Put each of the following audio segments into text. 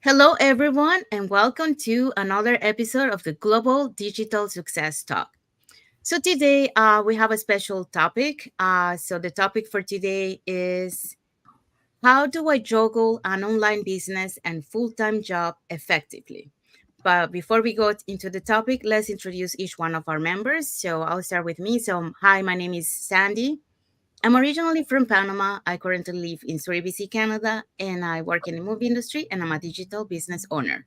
Hello, everyone, and welcome to another episode of the Global Digital Success Talk. So, today we have a special topic. The topic for today is how do I juggle an online business and full time job effectively? But before we go into the topic, let's introduce each one of our members. So, I'll start with me. So, hi, my name is Sandy. I'm originally from Panama. I currently live in Surrey, BC, Canada, and I work in the movie industry, and I'm a digital business owner.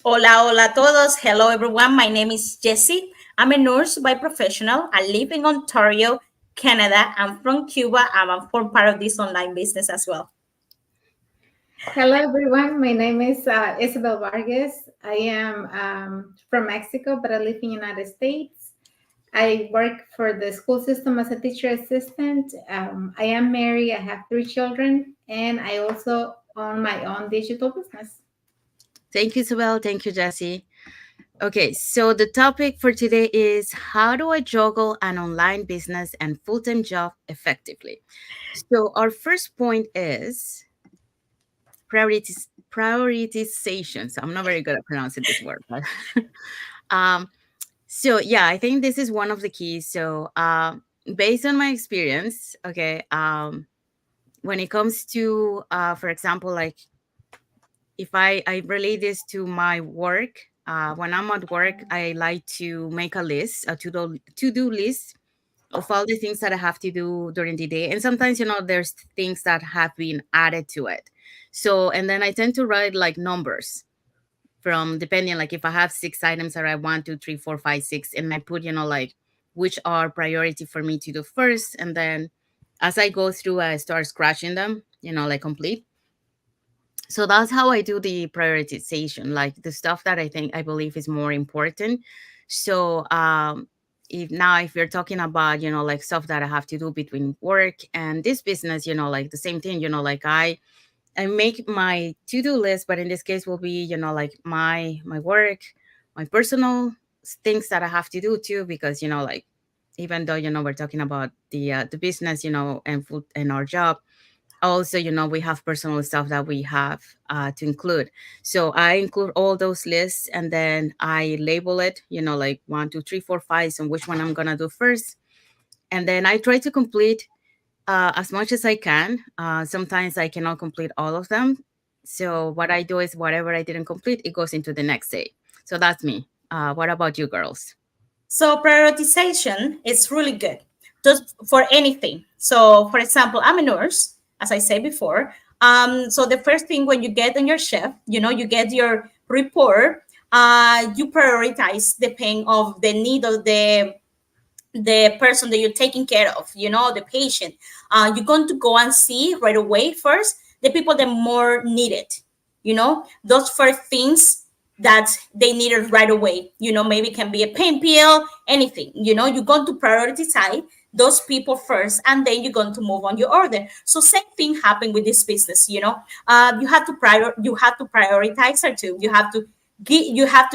Hola, hola a todos. Hello, everyone. My name is Jessie. I'm a nurse by professional. I live in Ontario, Canada. I'm from Cuba. I'm a form part of this online business as well. Hello, everyone. My name is Isabel Vargas. I am from Mexico, but I live in the United States. I work for the school system as a teacher assistant. I am married. I have 3 children, and I also own my own digital business. Thank you, Isabel. Thank you, Jesse. Okay, so the topic for today is how do I juggle an online business and full time job effectively? So, our first point is prioritization. So, I'm not very good at pronouncing this word, but um, yeah, I think this is one of the keys. So, based on my experience, okay, when it comes to, for example, like if I relate this to my work, when I'm at work, I like to make a list, a to do list of all the things that I have to do during the day. And sometimes, there's things that have been added to it. So, and then I tend to write like numbers from depending, like if I have 6 items that I want, 2, 3, 4, 5, 6, and I put, like which are priority for me to do first. And then as I go through, I start scratching them, like complete. So that's how I do the prioritization, like the stuff that I believe is more important. So if you're talking about, like stuff that I have to do between work and this business, like the same thing, like I make my to-do list, but in this case will be, like my work, my personal things that I have to do too, because like even though we're talking about the business, and food and our job, also we have personal stuff that we have to include. So I include all those lists, and then I label it, like 1, 2, 3, 4, 5, and which one I'm gonna do first. And then I try to complete as much as I can. Sometimes I cannot complete all of them, so what I do is whatever I didn't complete, it goes into the next day. So that's me. What about you girls? So prioritization is really good just for anything. So, for example, I'm a nurse, as I said before. So the first thing when you get on your shift, you get your report. You prioritize depending of the need of the person that you're taking care of, the patient. You're going to go and see right away first the people that more need it, those first things that they needed right away. Maybe it can be a pain pill, anything. You're going to prioritize those people first, and then you're going to move on your order. So same thing happened with this business. You have to prioritize her too. You have to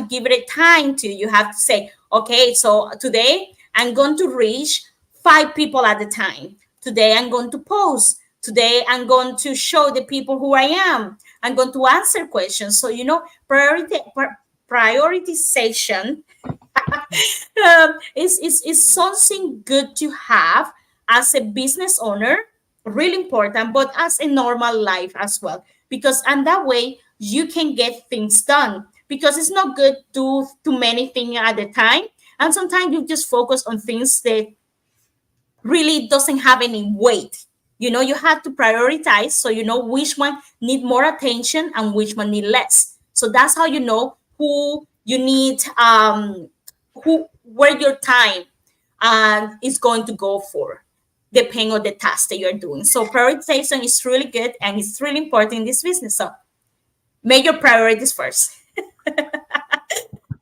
give it a time to. You have to say, okay, so today I'm going to reach 5 people at a time. Today I'm going to post. Today I'm going to show the people who I am. I'm going to answer questions. So, prioritization is something good to have as a business owner, really important, but as a normal life as well. Because and that way you can get things done. Because it's not good to do too many things at a time. And sometimes you just focus on things that really doesn't have any weight. You have to prioritize so you know which one need more attention and which one need less. So that's how you know who you need, who where your time is going to go for, depending on the task that you're doing. So prioritization is really good and it's really important in this business. So make your priorities first.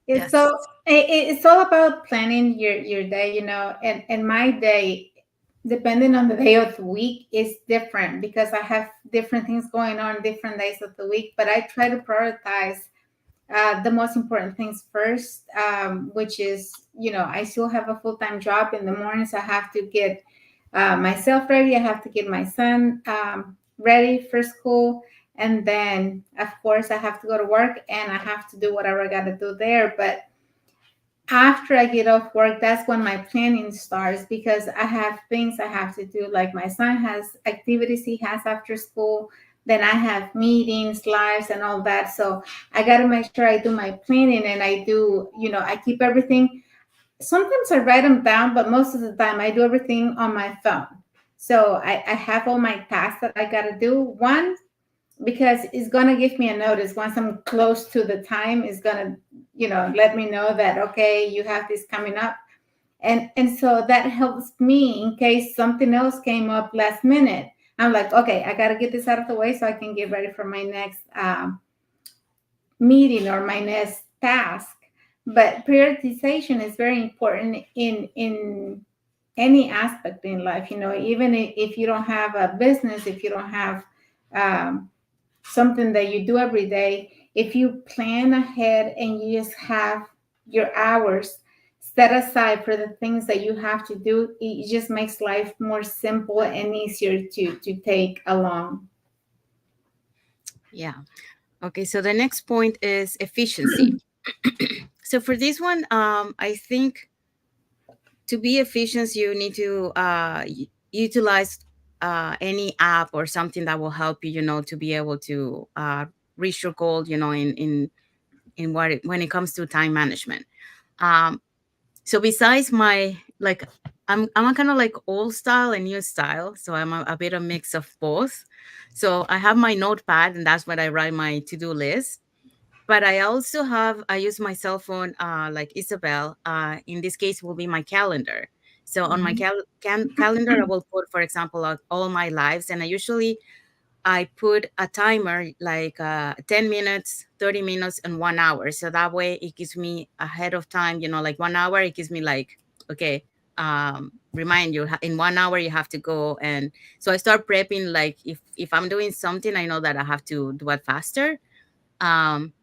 It's Yes. so it's all about planning your day, and my day, depending on the day of the week, is different because I have different things going on different days of the week. But I try to prioritize the most important things first, which is, I still have a full-time job. In the mornings, I have to get myself ready. I have to get my son ready for school. and then of course I have to go to work and I have to do whatever I got to do there. But after I get off work, that's when my planning starts, because I have things I have to do. Like my son has activities he has after school. Then I have meetings, lives, and all that. So I got to make sure I do my planning, and I do, I keep everything. Sometimes I write them down, but most of the time I do everything on my phone. So I have all my tasks that I got to do. One, because it's gonna give me a notice once I'm close to the time. It's gonna, let me know that okay, you have this coming up, and so that helps me in case something else came up last minute. I'm like, okay, I gotta get this out of the way so I can get ready for my next meeting or my next task. But prioritization is very important in any aspect in life. Even if you don't have a business, if you don't have um, something that you do every day, if you plan ahead and you just have your hours set aside for the things that you have to do, it just makes life more simple and easier to take along. Yeah. Okay, so the next point is efficiency. So for this one, I think to be efficient, you need to utilize any app or something that will help you, to be able to reach your goal, in when it comes to time management. Um, so besides my like, I'm a kind of like old style and new style, so I'm a bit of mix of both. So I have my notepad, and that's what I write my to do list. But I use my cell phone, like Isabel. In this case, will be my calendar. So on my Mhm. calendar, I will put, for example, all my lives, and I put a timer like 10 minutes, 30 minutes, and 1 hour. So that way, it gives me ahead of time. Like 1 hour, it gives me like, okay, remind you in 1 hour you have to go. And so I start prepping. Like if I'm doing something, I know that I have to do it faster. Um,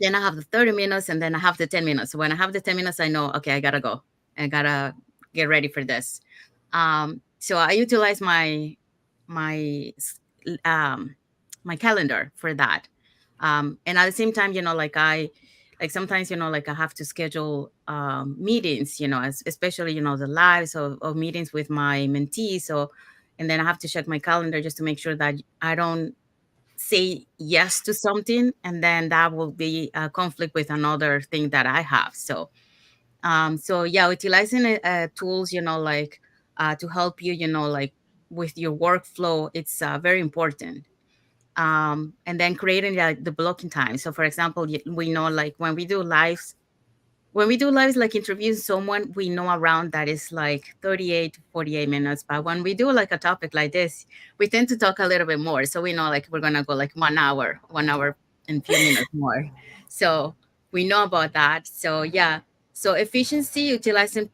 then I have the 30 minutes, and then I have the 10 minutes. So when I have the 10 minutes, I know, okay, I gotta go. I gotta get ready for this. So I utilize my um, my calendar for that. And at the same time, like sometimes, like I have to schedule meetings, especially, the lives of meetings with my mentees. So, and then I have to check my calendar just to make sure that I don't say yes to something and then that will be a conflict with another thing that I have. So yeah, utilizing tools, like to help you, like with your workflow, it's very important. And then creating the blocking time. So for example, we know, like when we do lives, like interviewing someone, we know around that is like 38 to 48 minutes. But when we do like a topic like this, we tend to talk a little bit more. So we know like we're going to go like 1 hour, 1 hour and few minutes more. So we know about that. So yeah. So efficiency, utilizing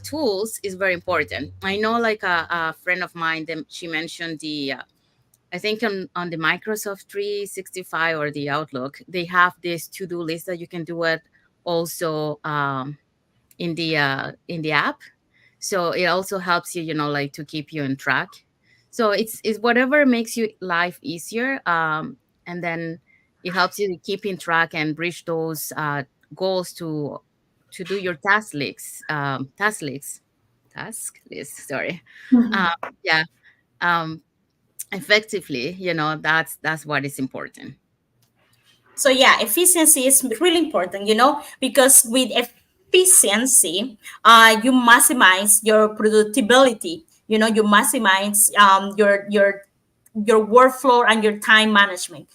tools is very important. I know like a friend of mine, she mentioned I think on the Microsoft 365 or the Outlook, they have this to-do list that you can do it also in the app. So it also helps you, like to keep you on track. So it's whatever makes you life easier. And then it helps you to keep in track and reach those goals to do your task list. Sorry. Um, Mhm. yeah. Um, effectively, that's what is important. So yeah, efficiency is really important, because with efficiency, you maximize your productivity. You maximize your workflow and your time management.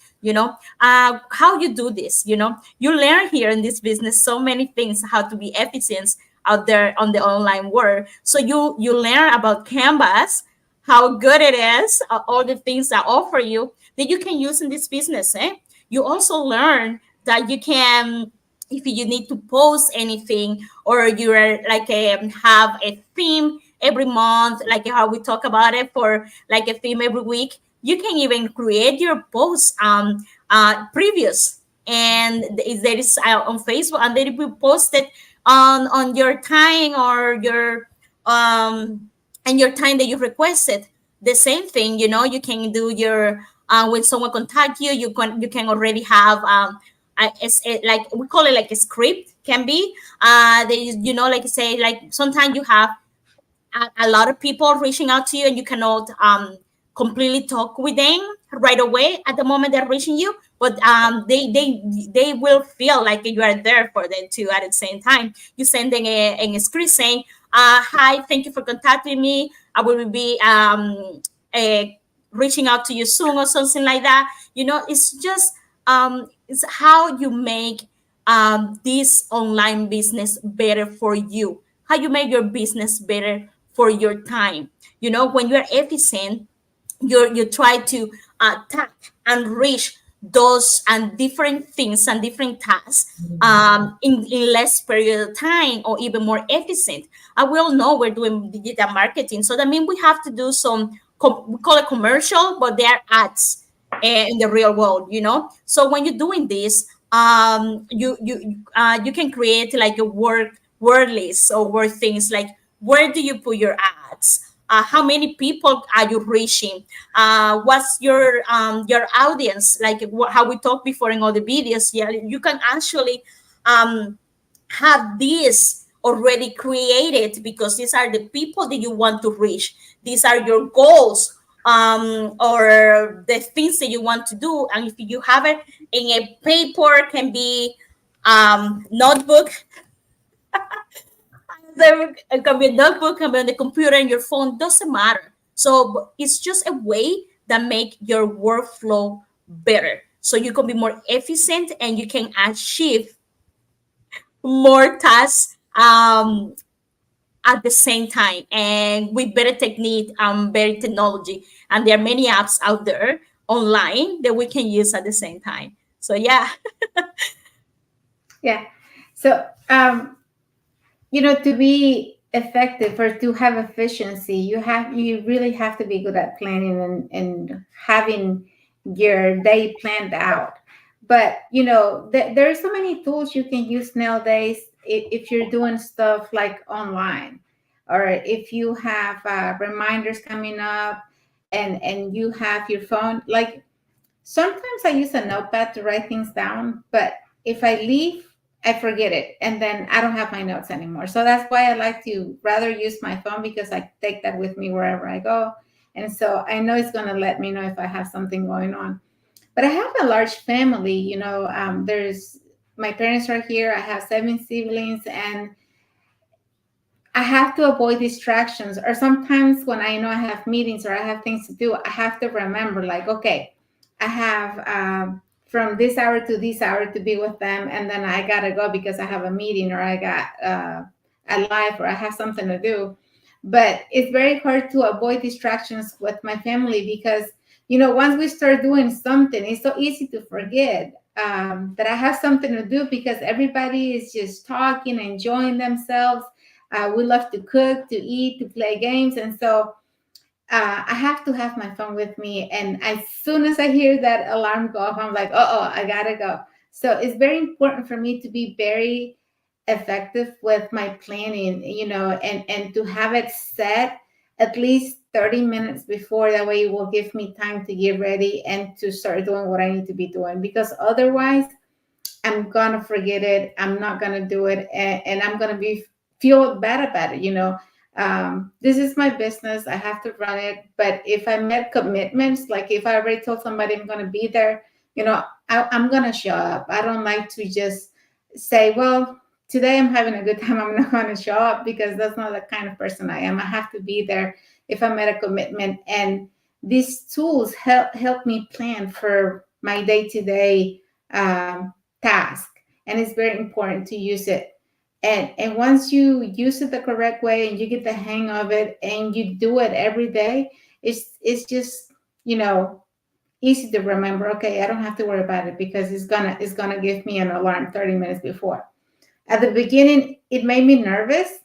How you do this. You learn here in this business so many things how to be efficient out there on the online world. So you learn about Canvas, how good it is, all the things that offer you that you can use in this business. You also learn that you can, if you need to post anything, or you're like have a theme every month, like how we talk about it, for like a theme every week, you can even create your posts previous, and there is on Facebook, and then we post it on your time, or your and your time that you requested. The same thing, you can do your When someone contact you, you can already have like we call it like a script can be. They, like say, like sometimes you have a lot of people reaching out to you, and you cannot completely talk with them right away at the moment they're reaching you, but they will feel like you are there for them too. At the same time, you send them a script saying, hi, thank you for contacting me, I will be reaching out to you soon, or something like that. It's just it's how you make this online business better for you, how you make your business better for your time. When you're efficient, you try to attack and reach those and different things and different tasks in less period of time, or even more efficient. I will know we're doing digital marketing, so that means we have to do some we call it commercial, but they are ads in the real world. So when you're doing this, you can create like a word list, or word things like, where do you put your ads, how many people are you reaching, what's your audience, like how we talked before in all the videos. Yeah, you can actually um, have this already created, because these are the people that you want to reach, these are your goals, or the things that you want to do. And if you have it in a paper, can be notebook, there it can be a notebook, can be on the computer, and your phone, doesn't matter. So it's just a way that make your workflow better, so you can be more efficient and you can achieve more tasks at the same time, and with better technique, better technology. And there are many apps out there online that we can use at the same time. So yeah. Yeah. So, to be effective or to have efficiency, you really have to be good at planning and having your day planned out. But there are so many tools you can use nowadays, if you're doing stuff like online, or if you have reminders coming up, and you have your phone. Like, sometimes I use a notepad to write things down, but if I leave, I forget it, and then I don't have my notes anymore. So that's why I like to rather use my phone, because I take that with me wherever I go. And so I know it's going to let me know if I have something going on. But I have a large family. There's my parents are here. I have 7 siblings, and I have to avoid distractions. Or sometimes when I know I have meetings or I have things to do, I have to remember, like, okay, I have from this hour to this hour to be with them, and then I gotta go because I have a meeting, or I got a live, or I have something to do. But it's very hard to avoid distractions with my family, because once we start doing something, it's so easy to forget that I have something to do, because everybody is just talking, enjoying themselves. We love to cook, to eat, to play games. And so I have to have my phone with me. And as soon as I hear that alarm go off, I'm like, oh, I gotta go. So it's very important for me to be very effective with my planning, and to have it set at least 30 minutes before. That way it will give me time to get ready and to start doing what I need to be doing, because otherwise I'm gonna forget it. I'm not gonna do it, and I'm gonna be feel bad about it. This is my business. I have to run it. But if I made commitments, like if I already told somebody I'm gonna be there, I'm gonna show up. I don't like to just say, well, today I'm having a good time, I'm not gonna show up, because that's not the kind of person I am. I have to be there if I made a commitment. And these tools help me plan for my day to day task, and it's very important to use it. And once you use it the correct way and you get the hang of it and you do it every day, it's just easy to remember. Okay, I don't have to worry about it, because it's gonna give me an alarm 30 minutes before. At the beginning, it made me nervous,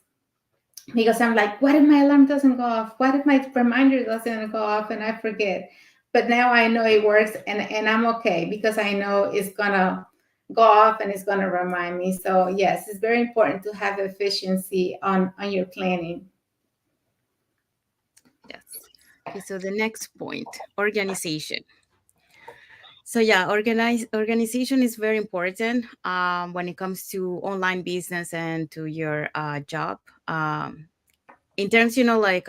because I'm like, what if my alarm doesn't go off? What if my reminder doesn't go off and I forget? But now I know it works, and I'm okay, because I know it's gonna go off and it's gonna remind me. So yes, it's very important to have efficiency on your planning. Yes. Okay, so the next point, organization. So yeah, organization is very important when it comes to online business and to your job. In terms, like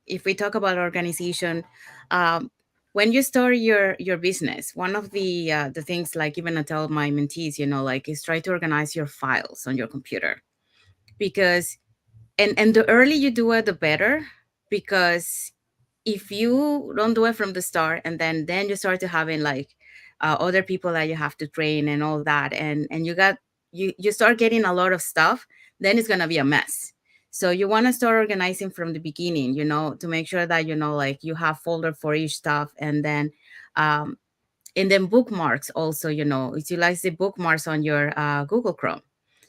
if we talk about organization, um, when you start your business, one of the things, like even I tell my mentees, like, is try to organize your files on your computer, because and the early you do it, the better, because if you don't do it from the start, and then you start to having like other people that you have to train and all that, and you start getting a lot of stuff, then it's going to be a mess. So you want to start organizing from the beginning, to make sure that like you have folder for each stuff, um and then bookmarks also, utilize the bookmarks on your Google Chrome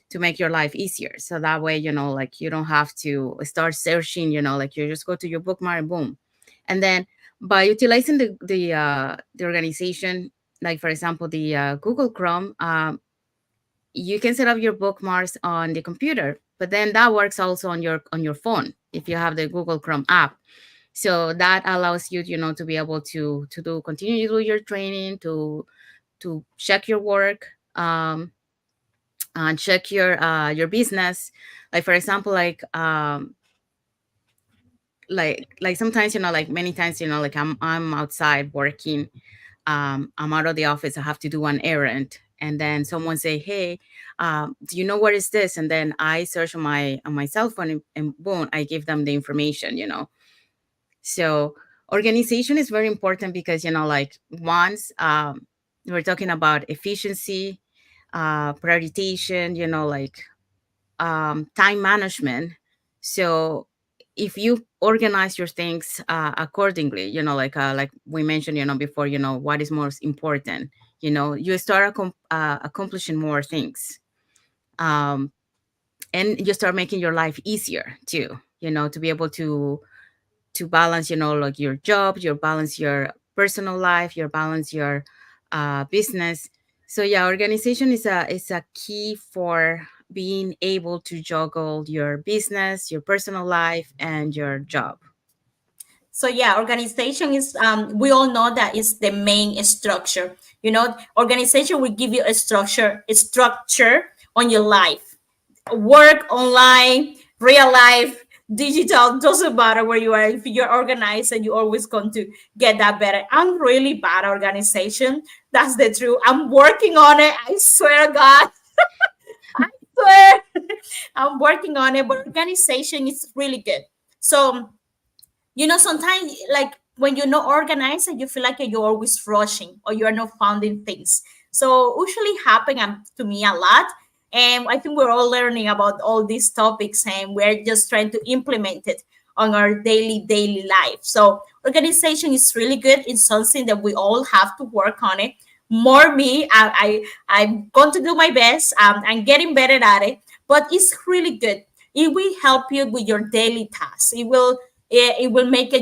to make your life easier. So that way, like you don't have to start searching, like you just go to your bookmark and boom. And then by utilizing the organization, like for example, the Google Chrome, you can set up your bookmarks on the computer, but then that works also on your phone if you have the Google Chrome app. So that allows you, to be able to do continue to do your training, to check your work, and check your business. Like for example, like sometimes, like many times, like I'm outside working, I'm out of the office, I have to do an errand, and then someone say, hey, do you know what is this? And then I search on my cell phone, and boom, I give them the information. So organization is very important because, like once we're talking about efficiency, prioritization, like time management. So if you organize your things accordingly, like we mentioned, before, what is most important, you start accomplishing more things, um, and you start making your life easier too, to be able to balance, like your job, your balance your personal life, your balance your business. So yeah, organization is a key for being able to juggle your business, your personal life, and your job. So yeah, organization is we all know that is the main structure. Organization will give you a structure on your life, work, online, real life, digital, doesn't matter where you are. If you're organized, and you're always going to get that better. I'm really bad at organization. That's the truth. I'm working on it. I swear to God. I swear. I'm working on it, but organization is really good. So sometimes, like, when you're not organized and you feel like you're always rushing or you're not finding things. So usually happen to me a lot. And I think we're all learning about all these topics, and we're just trying to implement it on our daily life. So organization is really good. It's something that we all have to work on it. More me, I'm going to do my best. I'm getting better at it, but it's really good. It will help you with your daily tasks. It will make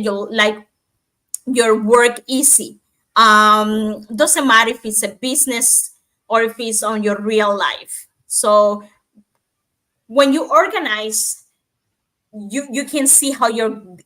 your work easy. Doesn't matter if it's a business or if it's on your real life. So when you organize, you can see how you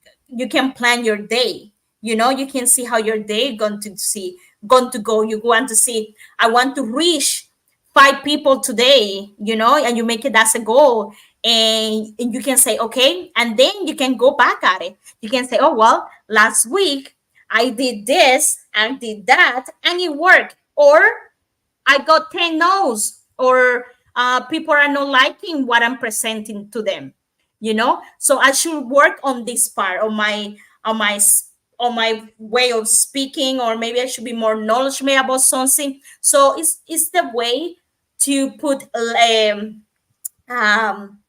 can plan your day. You can see how your day going to go. You want to see, I want to reach 5 people today, and you make it as a goal. And you can say, okay, and then you can go back at it. You can say, oh well, last week I did this and did that and it worked. Or I got 10 no's, or people are not liking what I'm presenting to them. So I should work on this part, on my on my way of speaking, or maybe I should be more knowledgeable about something. So it's the way to um,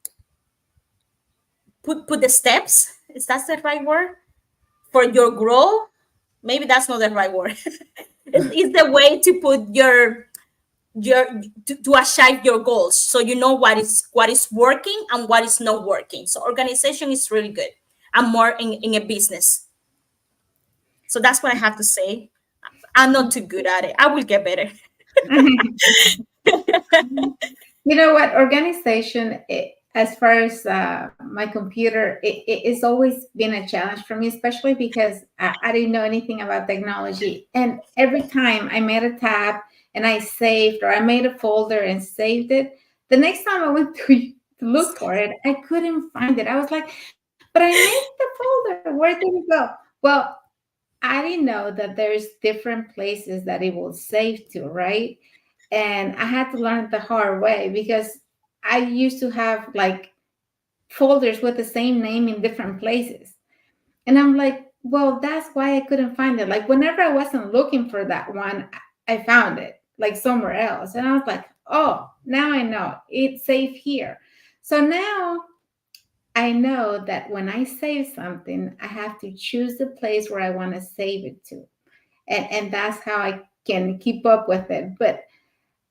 put the steps. Is that the right word for your growth? Maybe that's not the right word. It's the way to put your to achieve your goals, so you know what is working and what is not working. So organization is really good. I'm more in a business. So that's what I have to say. I'm not too good at it. I will get better. You know what? Organization, as far as my computer, it's always been a challenge for me, especially because I didn't know anything about technology. And every time I made a tab and I saved, or I made a folder and saved it, the next time I went to look for it, I couldn't find it. I was like, but I made the folder. Where did it go? Well, I didn't know that there's different places that it will save to, right? And I had to learn the hard way because I used to have like folders with the same name in different places. And I'm like, well, that's why I couldn't find it. Like, whenever I wasn't looking for that one, I found it like somewhere else. And I was like, oh, now I know it's safe here. So now I know that when I save something, I have to choose the place where I want to save it to. And that's how I can keep up with it. But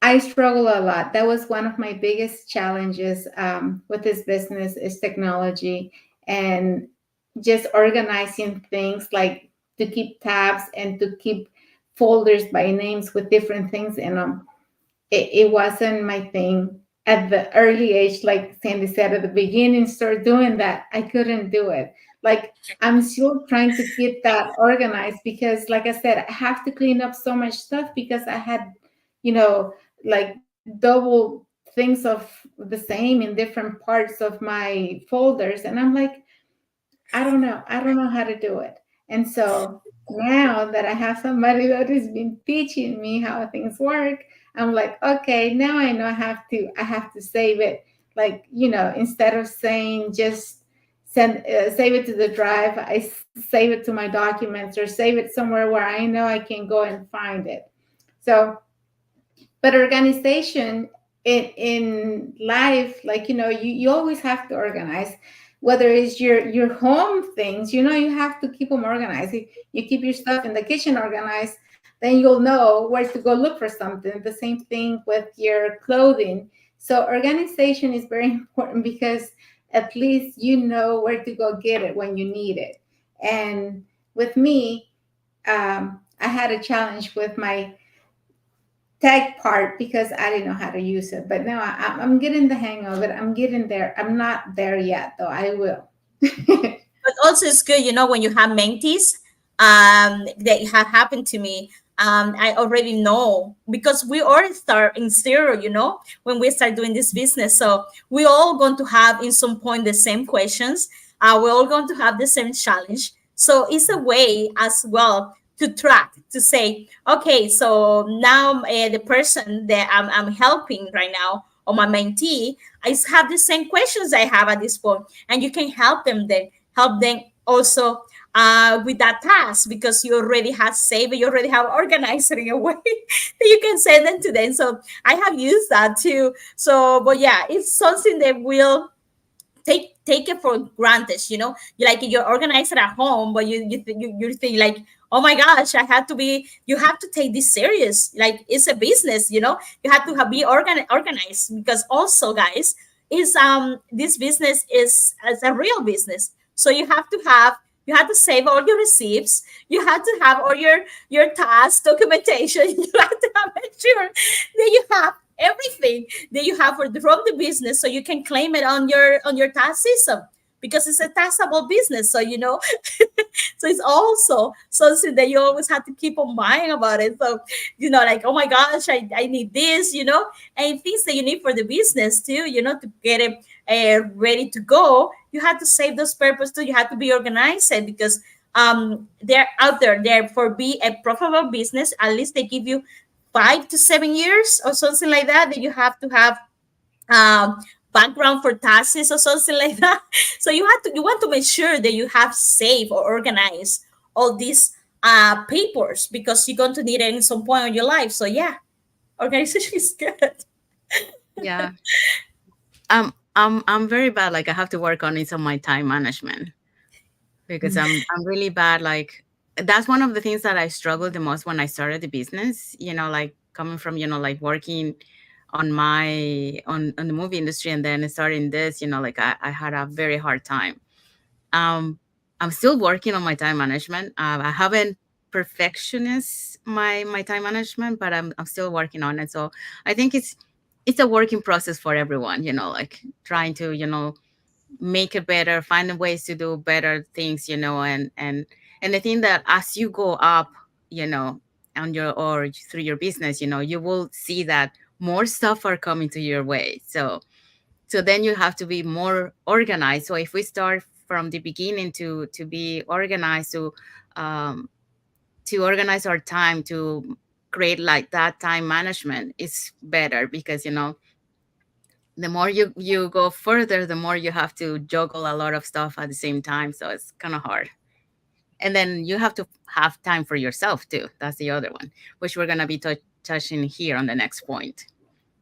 I struggle a lot. That was one of my biggest challenges with this business is technology and just organizing things, like to keep tabs and to keep folders by names with different things in them. It wasn't my thing at the early age. Like Sandy said at the beginning, start doing that. I couldn't do it. Like, I'm still trying to get that organized because, like I said, I have to clean up so much stuff because I had, you know, like double things of the same in different parts of my folders. And I'm like, I don't know. I don't know how to do it. And so now that I have somebody that has been teaching me how things work, I'm like, okay, now I know I have to save it. Like, instead of saying just save it to the drive, save it to my documents or save it somewhere where I know I can go and find it. So, but organization in life, like, you always have to organize, whether it's your home things, you have to keep them organized. If you keep your stuff in the kitchen organized, then you'll know where to go look for something. The same thing with your clothing. So organization is very important because at least you know where to go get it when you need it. And with me, I had a challenge with my tech part because I didn't know how to use it. But now I'm getting the hang of it. I'm getting there. I'm not there yet, though. I will. But also it's good, when you have mentees, that have happened to me. I already know because we already start in zero, when we start doing this business. So we all going to have in some point the same questions. We're all going to have the same challenge. So it's a way as well to track, to say, okay, so now the person that I'm helping right now, or my mentee, I have the same questions I have at this point, and you can help them also with that task because you already have saved it, you already have organized it in a way that you can send them to them. So I have used that too. So, but yeah, it's something that will take it for granted. You like you're organized at home, but you think like, oh my gosh, you have to take this serious, like it's a business. You have to be organized because also, guys, is this business is as a real business. So you have to save all your receipts. You have to have all your task documentation. You have to make sure that you have everything that you have from the business, so you can claim it on your tax system because it's a taxable business. So so it's also something that you always have to keep on mind about it. So like, oh my gosh, I need this, and things that you need for the business too, to get it ready to go. You have to save those purposes too. You have to be organized because they're out there. They're for be a profitable business. At least they give you 5 to 7 years or something like that. That you have to have um, background for taxes or something like that. So you want to make sure that you have saved or organized all these papers because you're going to need it in some point in your life. So yeah, organization is good. Yeah. I'm very bad. Like, I have to work on it on my time management because I'm really bad. Like, that's one of the things that I struggled the most when I started the business. Like, coming from, like, working on the movie industry and then starting this. Like, I had a very hard time. Um, I'm still working on my time management. I haven't perfectionist my time management, but I'm still working on it. So I think it's it's a working process for everyone, like trying to, make it better, finding ways to do better things, and I think that as you go up, you know, on your or through your business, you will see that more stuff are coming to your way. So then you have to be more organized. So if we start from the beginning to be organized, um, to organize our time, to create like that time management is better, because the more you go further, the more you have to juggle a lot of stuff at the same time, so it's kind of hard. And then you have to have time for yourself too. That's the other one, which we're going to be touching here on the next point.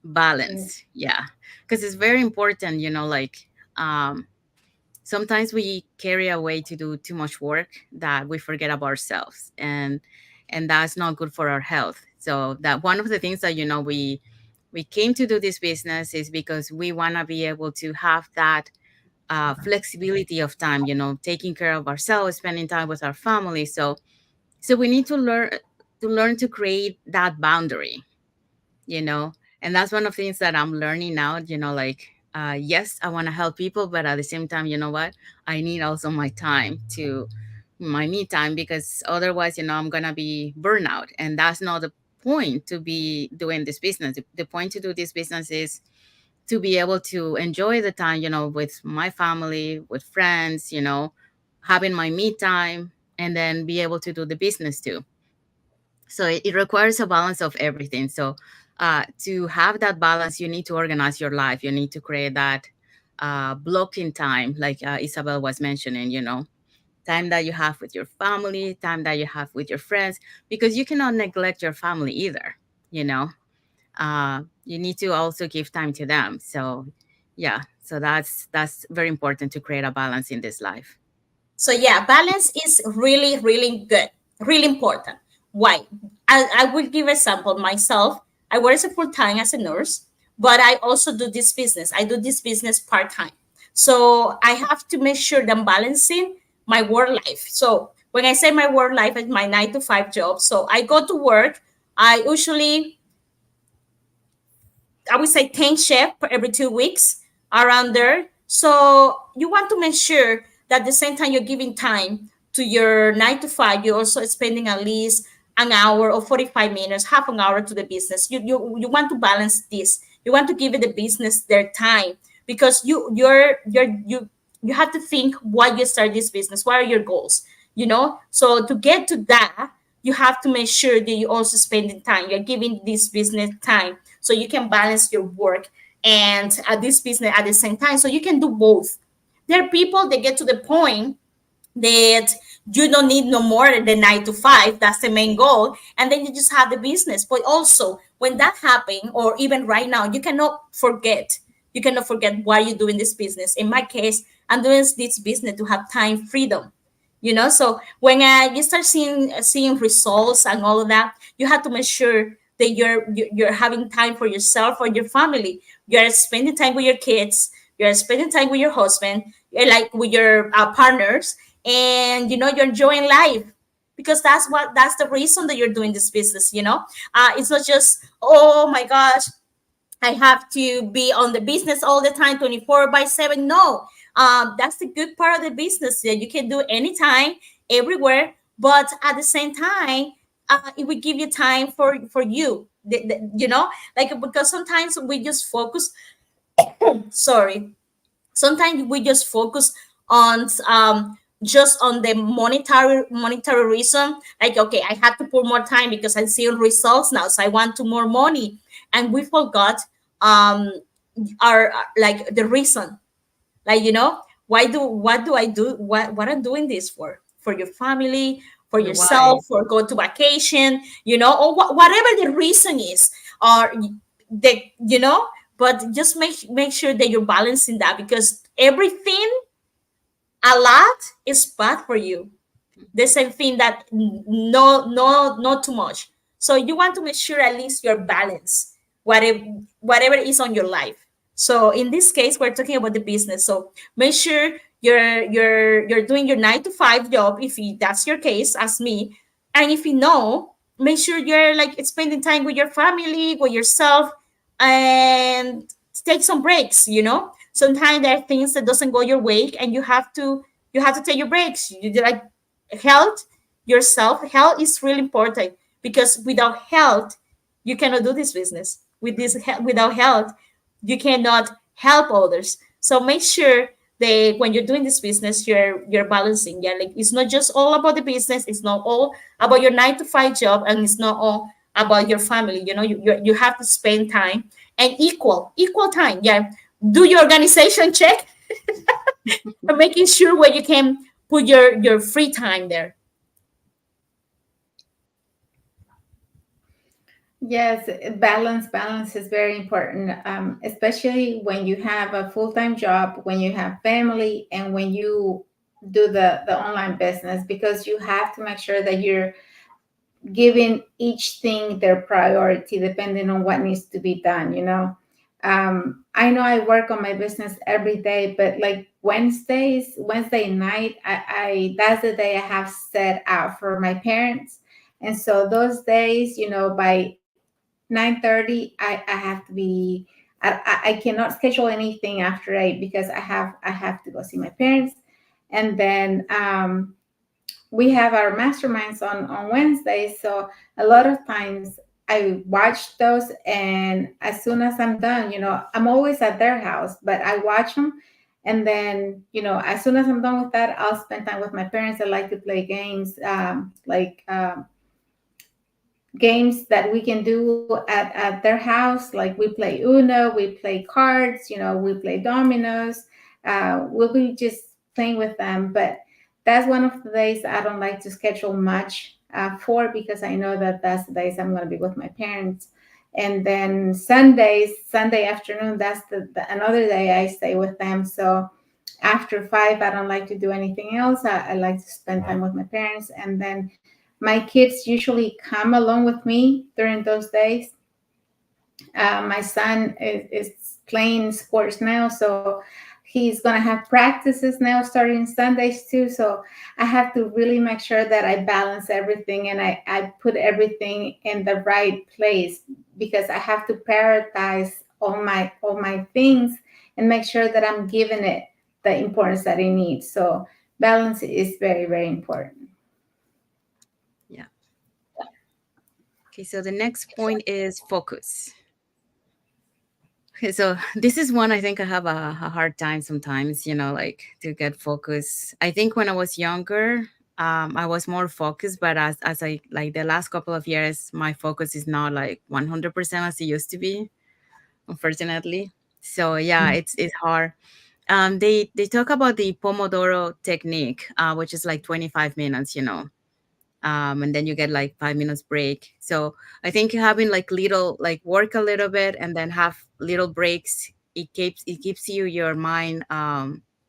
Balance, yeah, because it's very important, like, um sometimes we carry away to do too much work that we forget about ourselves, and that's not good for our health. So that one of the things that, we came to do this business is because we want to be able to have that flexibility of time, taking care of ourselves, spending time with our family. So we need to learn to create that boundary, you know and that's one of the things that I'm learning now, like, yes, I want to help people, but at the same time, you know what, I need also my me time, because otherwise, I'm gonna be burnout, and that's not the point to be doing this business. The point to do this business is to be able to enjoy the time, with my family, with friends, having my me time, and then be able to do the business too. So it requires a balance of everything. So to have that balance, you need to organize your life. You need to create that blocking time, like Isabel was mentioning, time that you have with your family, time that you have with your friends, because you cannot neglect your family either. you know you need to also give time to them. So yeah, so that's very important to create a balance in this life. So yeah, balance is really, really good, really important. Why? I will give example myself. I work as a full time as a nurse, but I also do this business. I do this business part time. So I have to make sure that I'm balancing my work life. So when I say my work life, it's my 9 to 5 job. So I go to work. I usually, I would say 10 chef per every 2 weeks around there. So you want to make sure that at the same time you're giving time to your 9 to 5, you're also spending at least an hour or 45 minutes, half an hour to the business. You want to balance this. You want to give it the business their time, because you have to think why you start this business. What are your goals? So to get to that, you have to make sure that you also spending time. You're giving this business time so you can balance your work and at this business at the same time, so you can do both. There are people that get to the point that you don't need no more than 9 to 5. That's the main goal, and then you just have the business. But also when that happens, or even right now, you cannot forget why you're doing this business. In my case, I'm doing this business to have time freedom. So when you start seeing results and all of that, you have to make sure that you're having time for yourself or your family. You're spending time with your kids. You're spending time with your husband. You're like with your partners, and you're enjoying life, because that's the reason that you're doing this business. It's not just, oh my gosh, I have to be on the business all the time, 24/7. No, that's the good part of the business that you can do anytime, everywhere. But at the same time, it will give you time for you. Like, because sometimes we just focus. Sorry, sometimes we just focus on just on the monetary reason, like, okay, I had to put more time because I see results now, so I want to more money, and we forgot um our like the reason, like, what do I do, what I'm doing this for your family, for The why. yourself, for go to vacation, or whatever the reason is, or the but just make sure that you're balancing that, because everything a lot is bad for you. The same thing that no, not too much. So you want to make sure at least you're balanced, whatever is on your life. So in this case, we're talking about the business. So make sure you're doing your 9 to 5 job, if that's your case as me. And if you know, make sure you're like spending time with your family, with yourself, and take some breaks. Sometimes there are things that doesn't go your way, and you have to take your breaks. You like health yourself. Health is really important, because without health you cannot do this business. Without health you cannot help others. So make sure that when you're doing this business, you're balancing. Yeah, like it's not just all about the business. It's not all about your 9 to 5 job, and it's not all about your family. You have to spend time, and equal time. Yeah, do your organization check, and making sure where you can put your free time there. Yes, balance is very important, especially when you have a full-time job, when you have family, and when you do the online business, because you have to make sure that you're giving each thing their priority depending on what needs to be done. I know I work on my business every day, but like Wednesday night, I that's the day I have set out for my parents. And so those days, by 9:30, I have to be. I cannot schedule anything after 8, because I have to go see my parents. And then we have our masterminds on Wednesdays. So a lot of times I watch those, and as soon as I'm done, I'm always at their house, but I watch them. And then, as soon as I'm done with that, I'll spend time with my parents. I like to play games, like games that we can do at their house. Like we play Uno, we play cards, we play dominoes. We'll be just playing with them. But that's one of the days I don't like to schedule much for, because I know that that's the days I'm going to be with my parents. And then Sunday afternoon, that's another day I stay with them. So after 5, I don't like to do anything else. I like to spend time with my parents. And then my kids usually come along with me during those days. My son is playing sports now, so he's going to have practices now starting Sundays too. So I have to really make sure that I balance everything, and I put everything in the right place, because I have to prioritize all my things and make sure that I'm giving it the importance that it needs. So balance is very, very important. Yeah. Okay, so the next point is focus. Okay, so this is one I think I have a hard time sometimes, like to get focus. I think when I was younger, I was more focused, but as I like the last couple of years, my focus is not like 100% as it used to be, unfortunately. So yeah, it's hard. They talk about the Pomodoro technique, which is like 25 minutes, and then you get like 5 minutes break. So I think having like little, like work a little bit and then have little breaks, it keeps your mind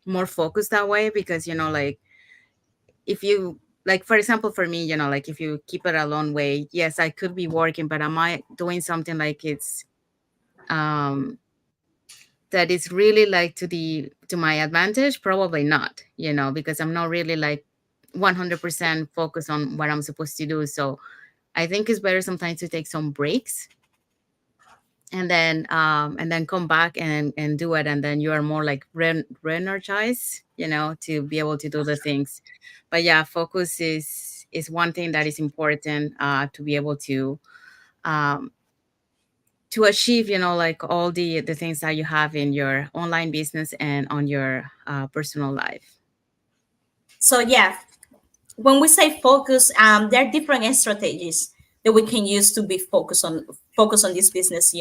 more focused that way, because like if you, like for example for me, like if you keep it a long way, yes, I could be working, but am I doing something like it's um that is really like to my advantage? Probably not, because I'm not really like 100% focused on what I'm supposed to do. So I think it's better sometimes to take some breaks, and then come back and do it, and then you are more like re-energized, to be able to do the things. But yeah, focus is one thing that is important, to be able um to achieve, like all the things that you have in your online business and on your personal life. So yeah, when we say focus, there are different strategies that we can use to be focused on this business.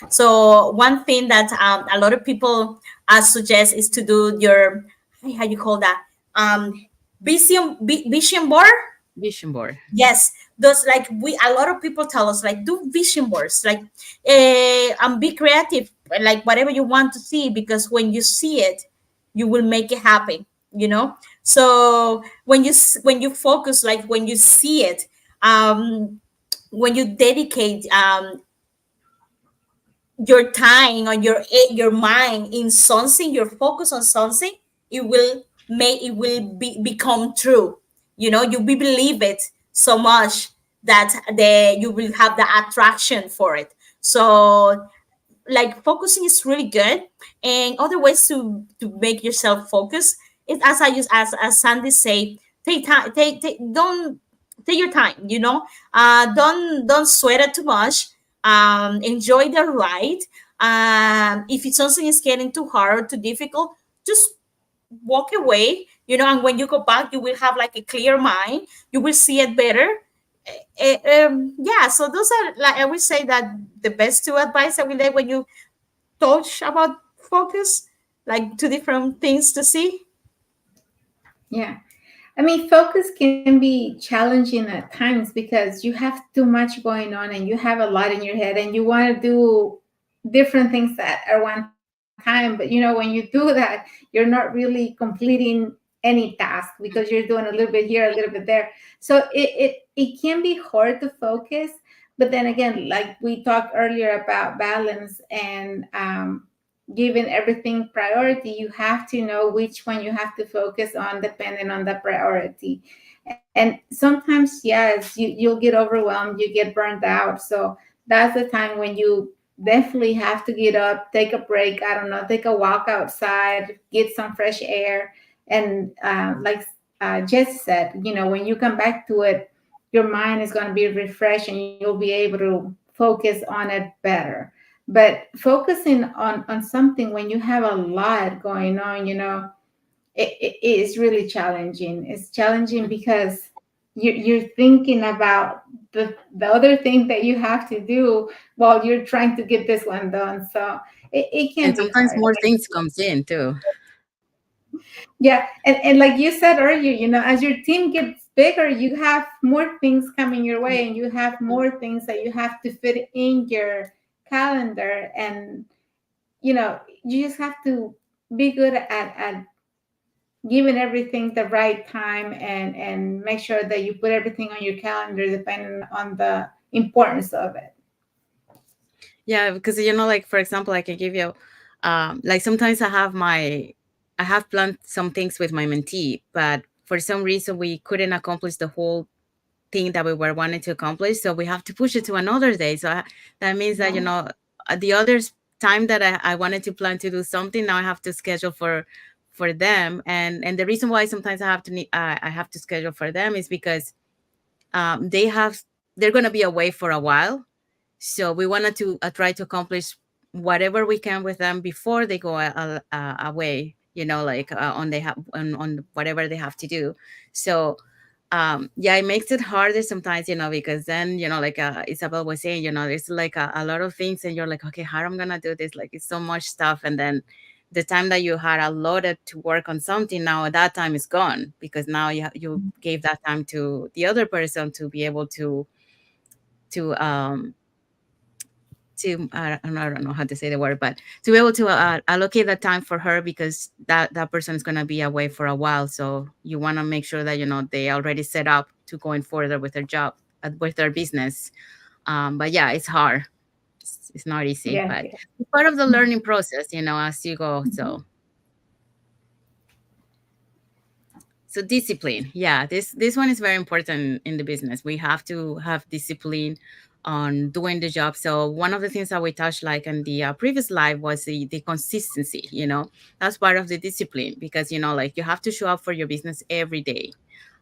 So one thing that a lot of people suggest is to do your, how you call that, vision board. Vision board. Yes, those, like, we a lot of people tell us, like, do vision boards, like, and be creative, like whatever you want to see, because when you see it, you will make it happen. So when you focus, like when you see it, when you dedicate your time or your mind in something, your focus on something, it will become true. You will believe it so much that you will have the attraction for it. So like focusing is really good, and other ways to make yourself focus is, as I use, as Sandy say, take time, take don't take your time, you know. Don't sweat it too much. Enjoy the ride. If it's something is getting too hard or too difficult, just walk away, you know. And when you go back, you will have like a clear mind, you will see it better. Yeah, so those are, like, I would say that the best two advice I will like when you touch about focus, like two different things to see. Yeah. I mean, focus can be challenging at times because you have too much going on and you have a lot in your head and you want to do different things at one time. But when you do that, you're not really completing any task because you're doing a little bit here, a little bit there. So it can be hard to focus. But then again, like we talked earlier about balance and giving everything priority, you have to know which one you have to focus on depending on the priority. And sometimes, yes, you'll get overwhelmed, you get burned out. So that's the time when you definitely have to get up, take a break, I don't know, take a walk outside, get some fresh air. And like Jess said, when you come back to it, your mind is going to be refreshed and you'll be able to focus on it better. But focusing on something when you have a lot going on, it is really challenging. It's challenging because you're thinking about the other thing that you have to do while you're trying to get this one done. So it can And be sometimes hard. more things comes in too. Yeah. And like you said earlier, as your team gets bigger, you have more things coming your way and you have more things that you have to fit in your calendar. And you just have to be good at giving everything the right time and make sure that you put everything on your calendar depending on the importance of it. Yeah, because like for example, I can give you, like sometimes I have planned some things with my mentee, but for some reason we couldn't accomplish the whole thing that we were wanting to accomplish, so we have to push it to another day. So that means that Right. the other time that I wanted to plan to do something, now I have to schedule for them, and the reason why sometimes I have to schedule for them is because they're going to be away for a while, so we wanted to try to accomplish whatever we can with them before they go away, like on whatever they have to do. So yeah, it makes it harder sometimes, because then, like Isabel was saying, there's like a lot of things and you're like, okay, how am I gonna do this? Like it's so much stuff. And then the time that you had allotted to work on something, now that time is gone because now you gave that time to the other person to be able to I don't know how to say the word, but to be able to allocate that time for her, because that person is going to be away for a while. So you want to make sure that they already set up to going further with their job, with their business. But yeah, it's hard. It's not easy, Yes, but yes. it's part of the learning process, as you go. Mhm. So discipline, yeah, this one is very important in the business. We have to have discipline on doing the job. So one of the things that we touched, like in the previous live, was the consistency. That's part of the discipline, because like you have to show up for your business every day.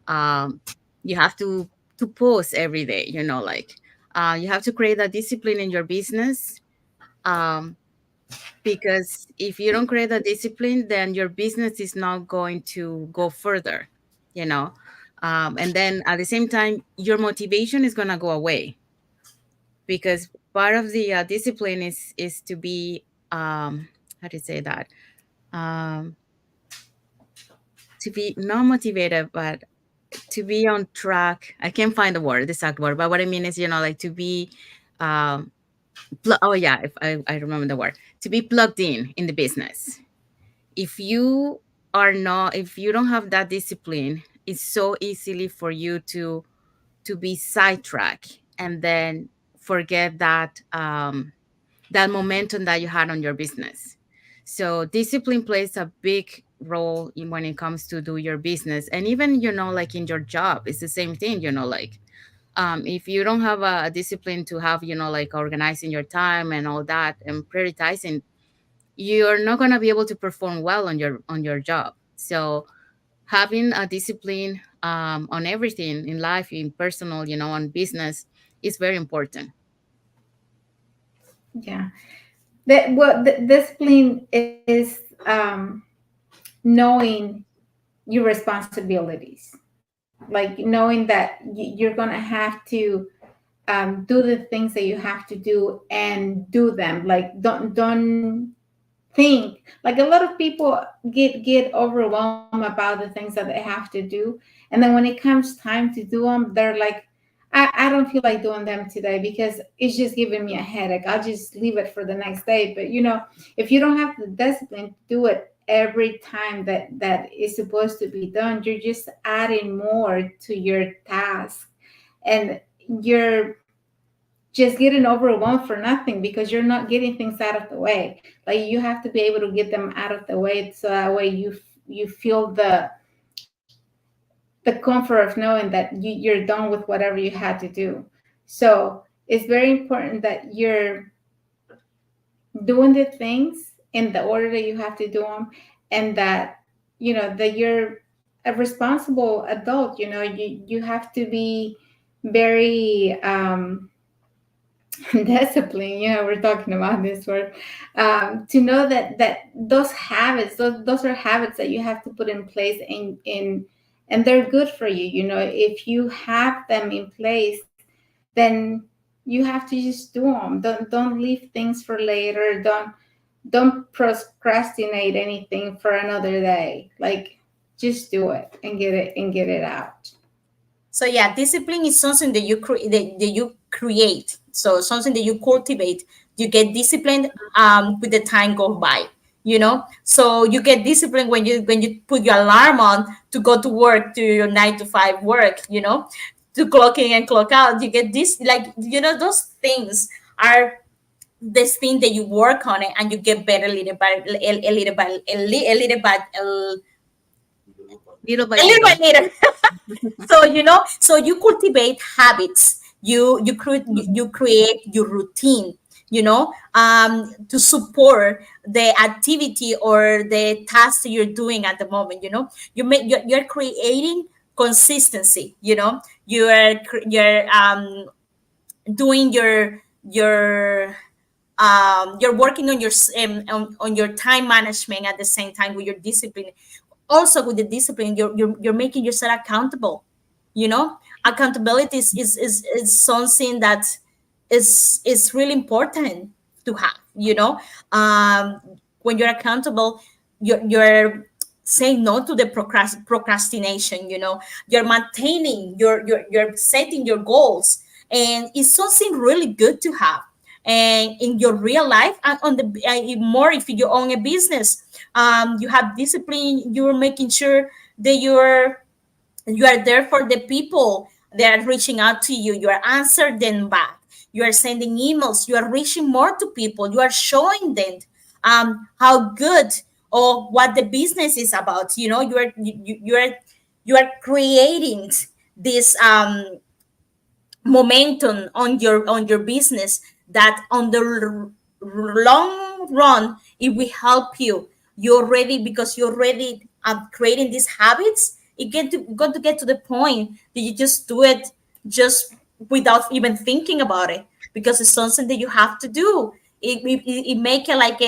Um, you have to post every day. Like you have to create a discipline in your business. Um, because if you don't create a discipline, then your business is not going to go further, you know and then at the same time your motivation is going to go away, because part of the discipline is to be, how do you say that, um to be not motivated, but to be on track. I can't find the exact word, but what I mean is, like to be, um oh yeah, if I remember the word, to be plugged in the business. If you if you don't have that discipline, it's so easily for you to be sidetracked and then forget that momentum that you had on your business. So discipline plays a big role when it comes to do your business. And even like in your job, it's the same thing, like If you don't have a discipline to have, like organizing your time and all that and prioritizing, you're not going to be able to perform well on your job. So having a discipline on everything in life, in personal, on business, is very important. Yeah. The discipline is knowing your responsibilities, like knowing that you're gonna have to do the things that you have to do and do them. Like don't think, like a lot of people get overwhelmed about the things that they have to do, and then when it comes time to do them, they're like, I don't feel like doing them today because it's just giving me a headache. I'll just leave it for the next day. But if you don't have the discipline to do it every time that is supposed to be done, you're just adding more to your task, and you're just getting overwhelmed for nothing because you're not getting things out of the way. Like you have to be able to get them out of the way so that way you feel the comfort of knowing that you're done with whatever you had to do. So it's very important that you're doing the things in the order that you have to do them, and that that you're a responsible adult. You have to be very discipline. We're talking about this word, to know that those habits, those are habits that you have to put in place, and they're good for you. If you have them in place, then you have to just do them. Don't leave things for later. Don't procrastinate anything for another day. Like, just do it and get it out. So yeah, discipline is something that that you create. So something that you cultivate. You get disciplined with the time go by. So you get disciplined when you put your alarm on to go to work, to your 9 to 5 work. To clock in and clock out. You get this, like, those things are this thing that you work on it, and you get better little by a little by Little by a little by little. little. So you cultivate habits, you create your routine, to support the activity or the task that you're doing at the moment. You're creating consistency. You're doing you're working on on your time management at the same time with your discipline. Also with the discipline, you're making yourself accountable. Accountability is something that is really important to have. When you're accountable, you're saying no to the procrastination. You're maintaining you're setting your goals, and it's something really good to have. And in your real life, and on the more if you own a business, you have discipline. You're making sure that you are there for the people that are reaching out to you. You are answering them back. You are sending emails. You are reaching more to people. You are showing them how good or what the business is about. You are creating this momentum on your business that on the long run it will help you. You're ready because you're already creating these habits. It got to get to the point that you just do it just without even thinking about it, because it's something that you have to do. It make it like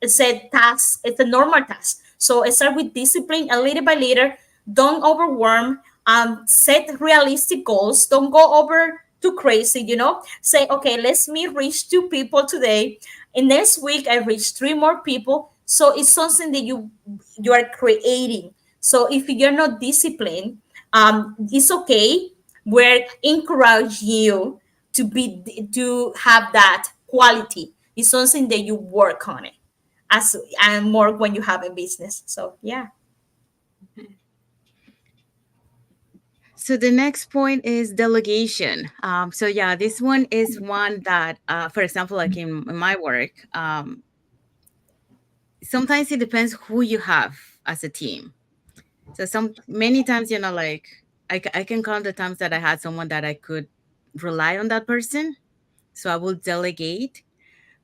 it's a task. It's a normal task. So I start with discipline, a little by little. Don't overwhelm. Set realistic goals. Don't go over too crazy. Say, okay, let's me reach 2 people today, and next week I reach 3 more people. So it's something that you are creating. So if you're not disciplined, it's okay. We're encourage you to have that quality. It's something that you work on it, as and more when you have a business. So yeah. So the next point is delegation. So yeah, this one is one that, for example, like in my work, sometimes it depends who you have as a team. So many times, like I can count the times that I had someone that I could rely on that person, so I will delegate.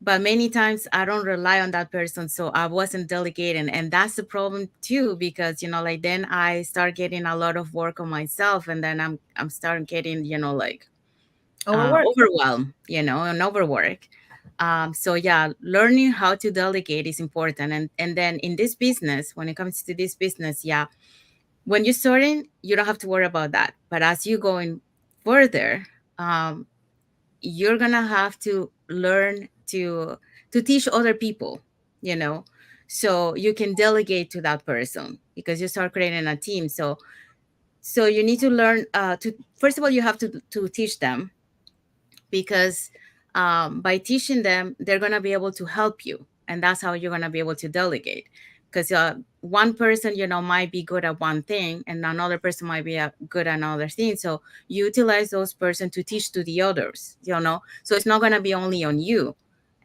But many times I don't rely on that person, so I wasn't delegating, and that's the problem too, because like then I start getting a lot of work on myself, and then I'm starting getting like Overwork. overwhelmed, and overwork. So yeah, learning how to delegate is important, and then in this business, when it comes to this business, yeah, when you're starting, you don't have to worry about that. But as you going further, um, you're gonna have to learn to teach other people, you know, so you can delegate to that person because you start creating a team. So you need to learn to first of all you have to teach them, because by teaching them they're going to be able to help you, and that's how you're going to be able to delegate. Because one person might be good at one thing and another person might be good at another thing, so you utilize those person to teach to the others, so it's not going to be only on you.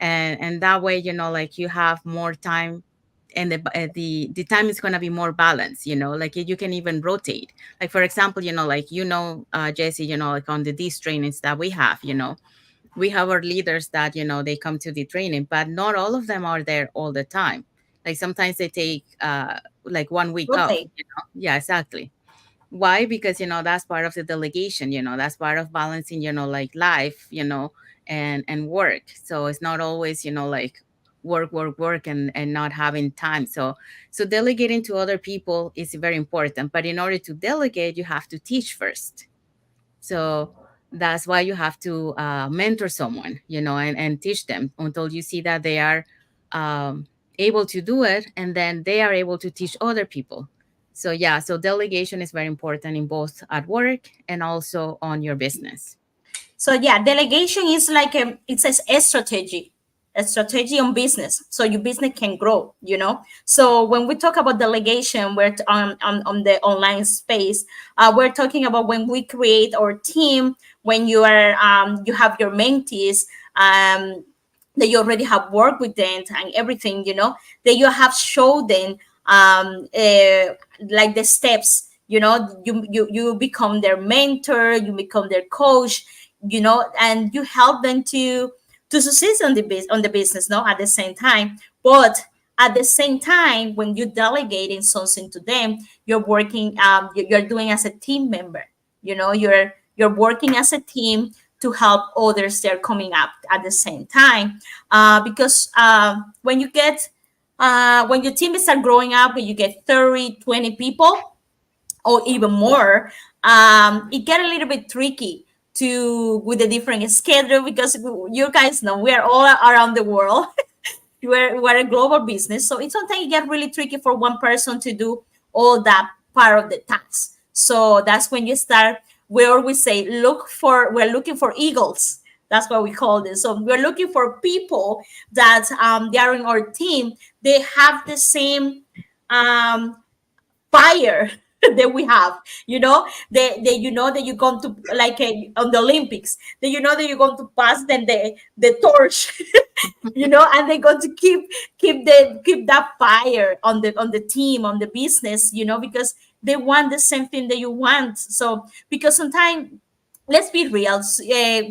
And that way, like you have more time, and the time is going to be more balanced, like you can even rotate. Like for example, like Jesse, like on the these trainings that we have, we have our leaders that they come to the training, but not all of them are there all the time. Like sometimes they take like 1 week off, Okay. yeah, exactly. Why? Because that's part of the delegation, that's part of balancing, like life, and work. So it's not always like work work work and not having time. So delegating to other people is very important, but in order to delegate you have to teach first. So that's why you have to mentor someone, and teach them until you see that they are um, able to do it, and then they are able to teach other people. So yeah, so delegation is very important in both at work and also on your business. So yeah, delegation is like it's a strategy, a strategy on business, so your business can grow. So when we talk about delegation, on the online space, we're talking about when we create our team, when you have your mentees, that you already have worked with them and everything, that you have showed them like the steps. You become their mentor, you become their coach, and you help them to succeed on the business, no, at the same time. But at the same time, when you're delegating something to them, you're working, you're doing as a team member. You're working as a team to help others that are coming up at the same time. Because when your team start growing up, when you get 30, 20 people, or even more, it get a little bit tricky to with a different schedule, because you guys know we are all around the world. we're a global business, so it's sometimes it get really tricky for one person to do all that part of the task. So that's when you start. We always say, we're looking for eagles. That's what we call this. So we're looking for people that they are in our team. They have the same um, fire that we have. You know that you're going to, like, on the Olympics, that you know that you're going to pass them the torch. And they're going to keep that fire on the team, on the business, because they want the same thing that you want. So because sometimes, let's be real,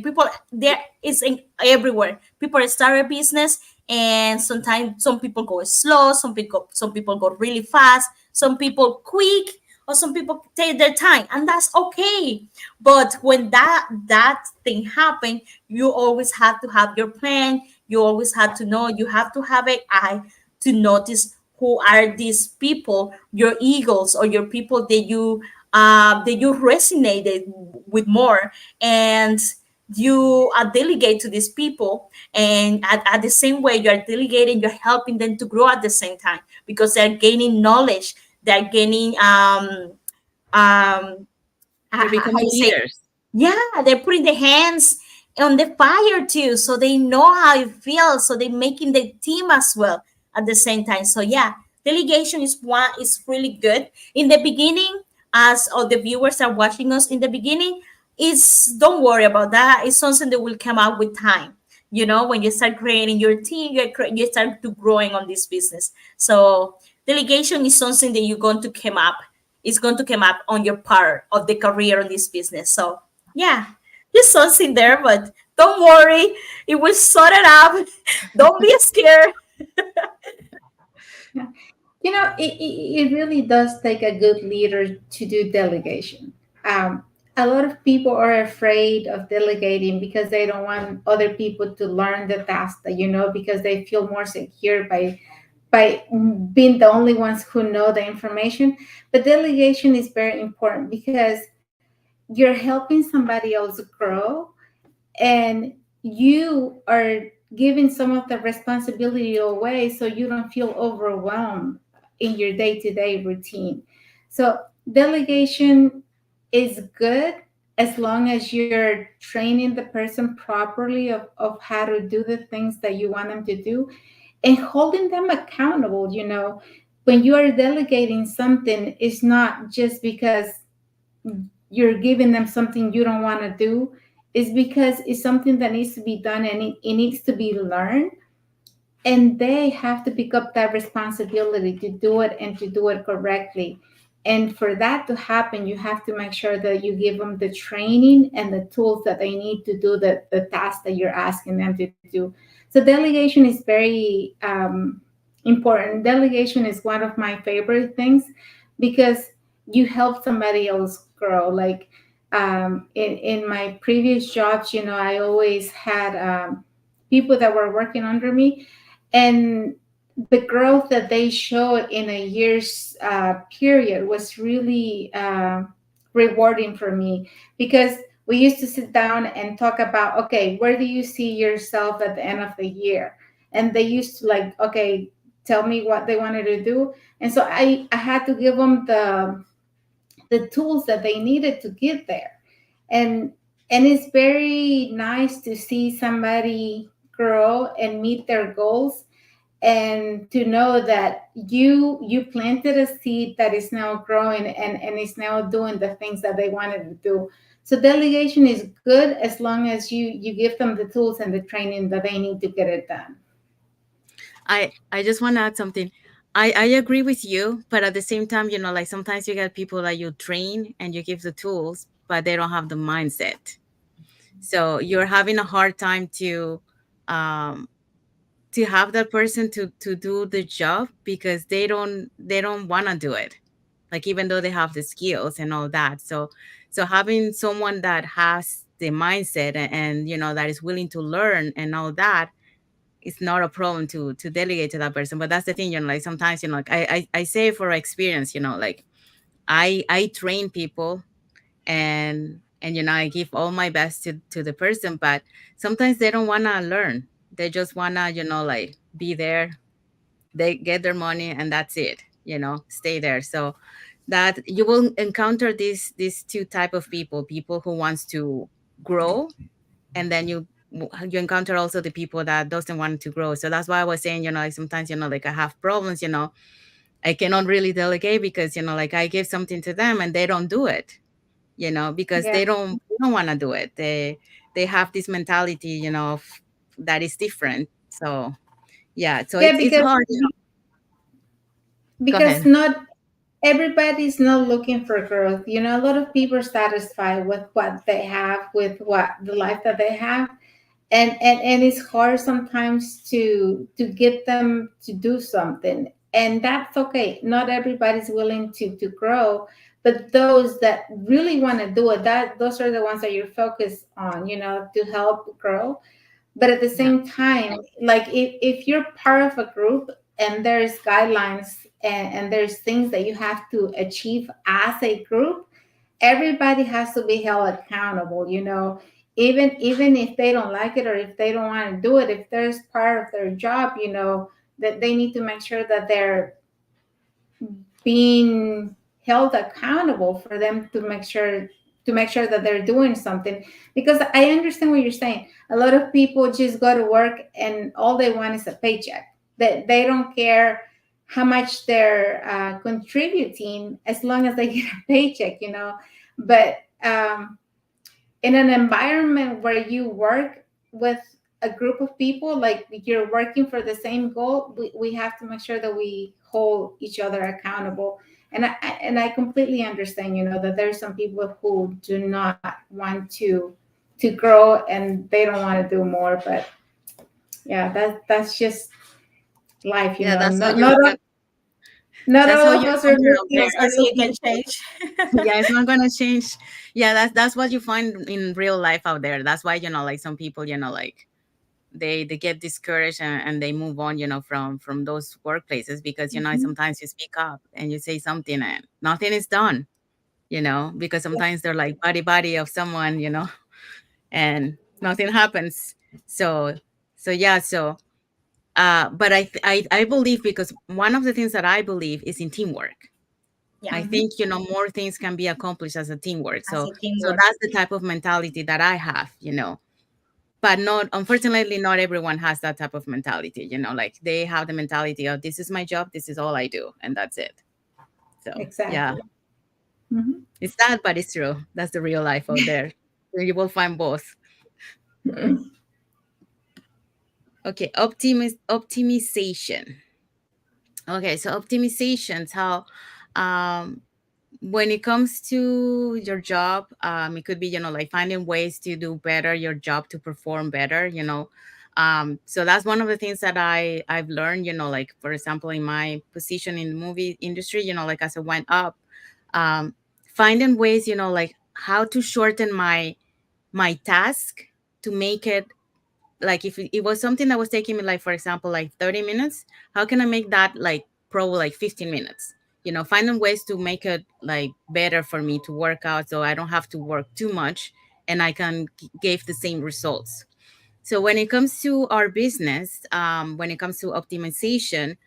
people there is in everywhere. People start a business, and sometimes some people go slow, some people go really fast, some people quick, or some people take their time, and that's okay. But when that thing happen, you always have to have your plan. You always have to know, you have to have an eye to notice who are these people, your eagles, or your people that you resonated with more, and you delegate to these people. And at the same way you are delegating, you're helping them to grow at the same time, because they're gaining knowledge, they're gaining um They're how becoming you say, leaders. yeah, they're putting their hands on the fire too, so they know how it feels. So they're making the team as well at the same time. So yeah, delegation is really good in the beginning. As all the viewers are watching us in the beginning, is don't worry about that. It's something that will come out with time. When you start creating your team, you start to growing on this business. So delegation is something that you're going to come up. It's going to come up on your part of the career on this business. So yeah, just something there, but don't worry, it will sort it out. Don't be scared. Yeah. It really does take a good leader to do delegation. Um, a lot of people are afraid of delegating because they don't want other people to learn the task that because they feel more secure by being the only ones who know the information. But delegation is very important because you're helping somebody else grow, and you are giving some of the responsibility away so you don't feel overwhelmed in your day-to-day routine. So delegation is good as long as you're training the person properly of how to do the things that you want them to do, and holding them accountable. When you are delegating something, it's not just because you're giving them something you don't want to do. Is because it's something that needs to be done, and it needs to be learned, and they have to pick up that responsibility to do it and to do it correctly. And for that to happen, you have to make sure that you give them the training and the tools that they need to do the task that you're asking them to do. So delegation is very important. Delegation is one of my favorite things because you help somebody else grow. Like in my previous jobs, I always had people that were working under me, and the growth that they showed in a year's period was really rewarding for me, because we used to sit down and talk about, okay, where do you see yourself at the end of the year? And they used to, like, okay, tell me what they wanted to do. And so I had to give them the tools that they needed to get there. And and it's very nice to see somebody grow and meet their goals, and to know that you planted a seed that is now growing and is now doing the things that they wanted to do. So delegation is good as long as you give them the tools and the training that they need to get it done. I just want to add something. I agree with you, but at the same time, like sometimes you get people that you train and you give the tools, but they don't have the mindset. So you're having a hard time um to have that person to do the job because they don't want to do it. Like even though they have the skills and all that. So having someone that has the mindset and that is willing to learn and all that, it's not a problem to delegate to that person. But that's the thing, like sometimes, like I say for experience, like I train people, and I give all my best to the person, but sometimes they don't want to learn. They just want to, like be there. They get their money and that's it, stay there. So that you will encounter these two type of people who wants to grow, and then you encounter also the people that doesn't want to grow. So that's why I was saying, like sometimes, like I have problems, I cannot really delegate because, like I give something to them and they don't do it, because Yeah. they don't want to do it. They have this mentality, that is different. So yeah, so Yeah, it's hard. Go because ahead. not everybody's not looking for growth. A lot of people are satisfied with what they have, with what the life that they have, and it's hard sometimes to get them to do something, and that's okay. Not everybody's willing to grow, but those that really want to do it, that those are the ones that you're focused on, to help grow. But at the Yeah. same time, like if you're part of a group and there's guidelines and there's things that you have to achieve as a group, everybody has to be held accountable, even if they don't like it or if they don't want to do it. If there's part of their job, that they need to make sure that they're being held accountable for them to make sure that they're doing something. Because I understand what you're saying. A lot of people just go to work and all they want is a paycheck. That they don't care how much they're contributing as long as they get a paycheck. But in an environment where you work with a group of people, like you're working for the same goal, we have to make sure that we hold each other accountable. And I completely understand, that there's some people who do not want to grow and they don't want to do more. But yeah, that's just life, you Yeah, know. that's how Not you not all, not that's all how of you're us are going out looking there. There's are nothing you can looking. change. Yeah, it's not gonna change. Yeah, that's what you find in real life out there. That's why, like some people, like they get discouraged, and they move on, from those workplaces, because Mhm. sometimes you speak up and you say something and nothing is done, because sometimes they're like buddy of someone, and nothing happens. So yeah, but I believe, because one of the things that I believe is in teamwork. Yeah, I Mhm. think, more things can be accomplished as a teamwork. as So a so teamwork. that's the type of mentality that I have. But not, unfortunately, not everyone has that type of mentality. Like they have the mentality of, this is my job, this is all I do, and that's it. So yeah, Exactly. Mhm. it's sad, but it's true. That's the real life out there. You will find both. Okay, optimization. Okay, so optimizations, how um when it comes to your job, it could be, like finding ways to do better your job, to perform better. So that's one of the things that I've learned, like, for example, in my position in the movie industry, like, as I went up, um finding ways, like how to shorten my task, to make it, like, if it was something that was taking me, like, for example, like 30 minutes, how can I make that, like, probably like 15 minutes? Finding ways to make it, like, better for me to work out, so I don't have to work too much, and I can give the same results. So when it comes to our business, when it comes to optimization,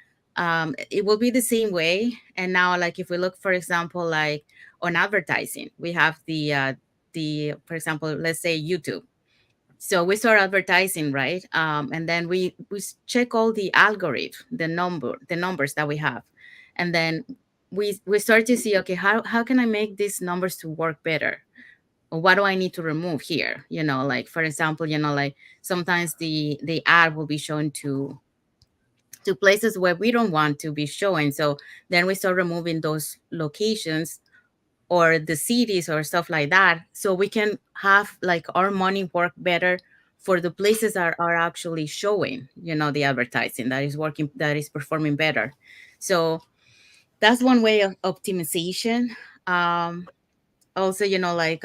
it will be the same way. And now, like, if we look, for example, like on advertising, we have the for example, let's say YouTube. So we start advertising, right? And then we check all the algorithm, the numbers that we have, and then we start to see, okay, how can I make these numbers to work better, or what do I need to remove here? Like, for example, like sometimes the ad will be shown to places where we don't want to be showing. So then we start removing those locations, or the cities, or stuff like that, so we can have, like, our money work better for the places that are actually showing, the advertising that is working, that is performing better. So that's one way of optimization. Also, like,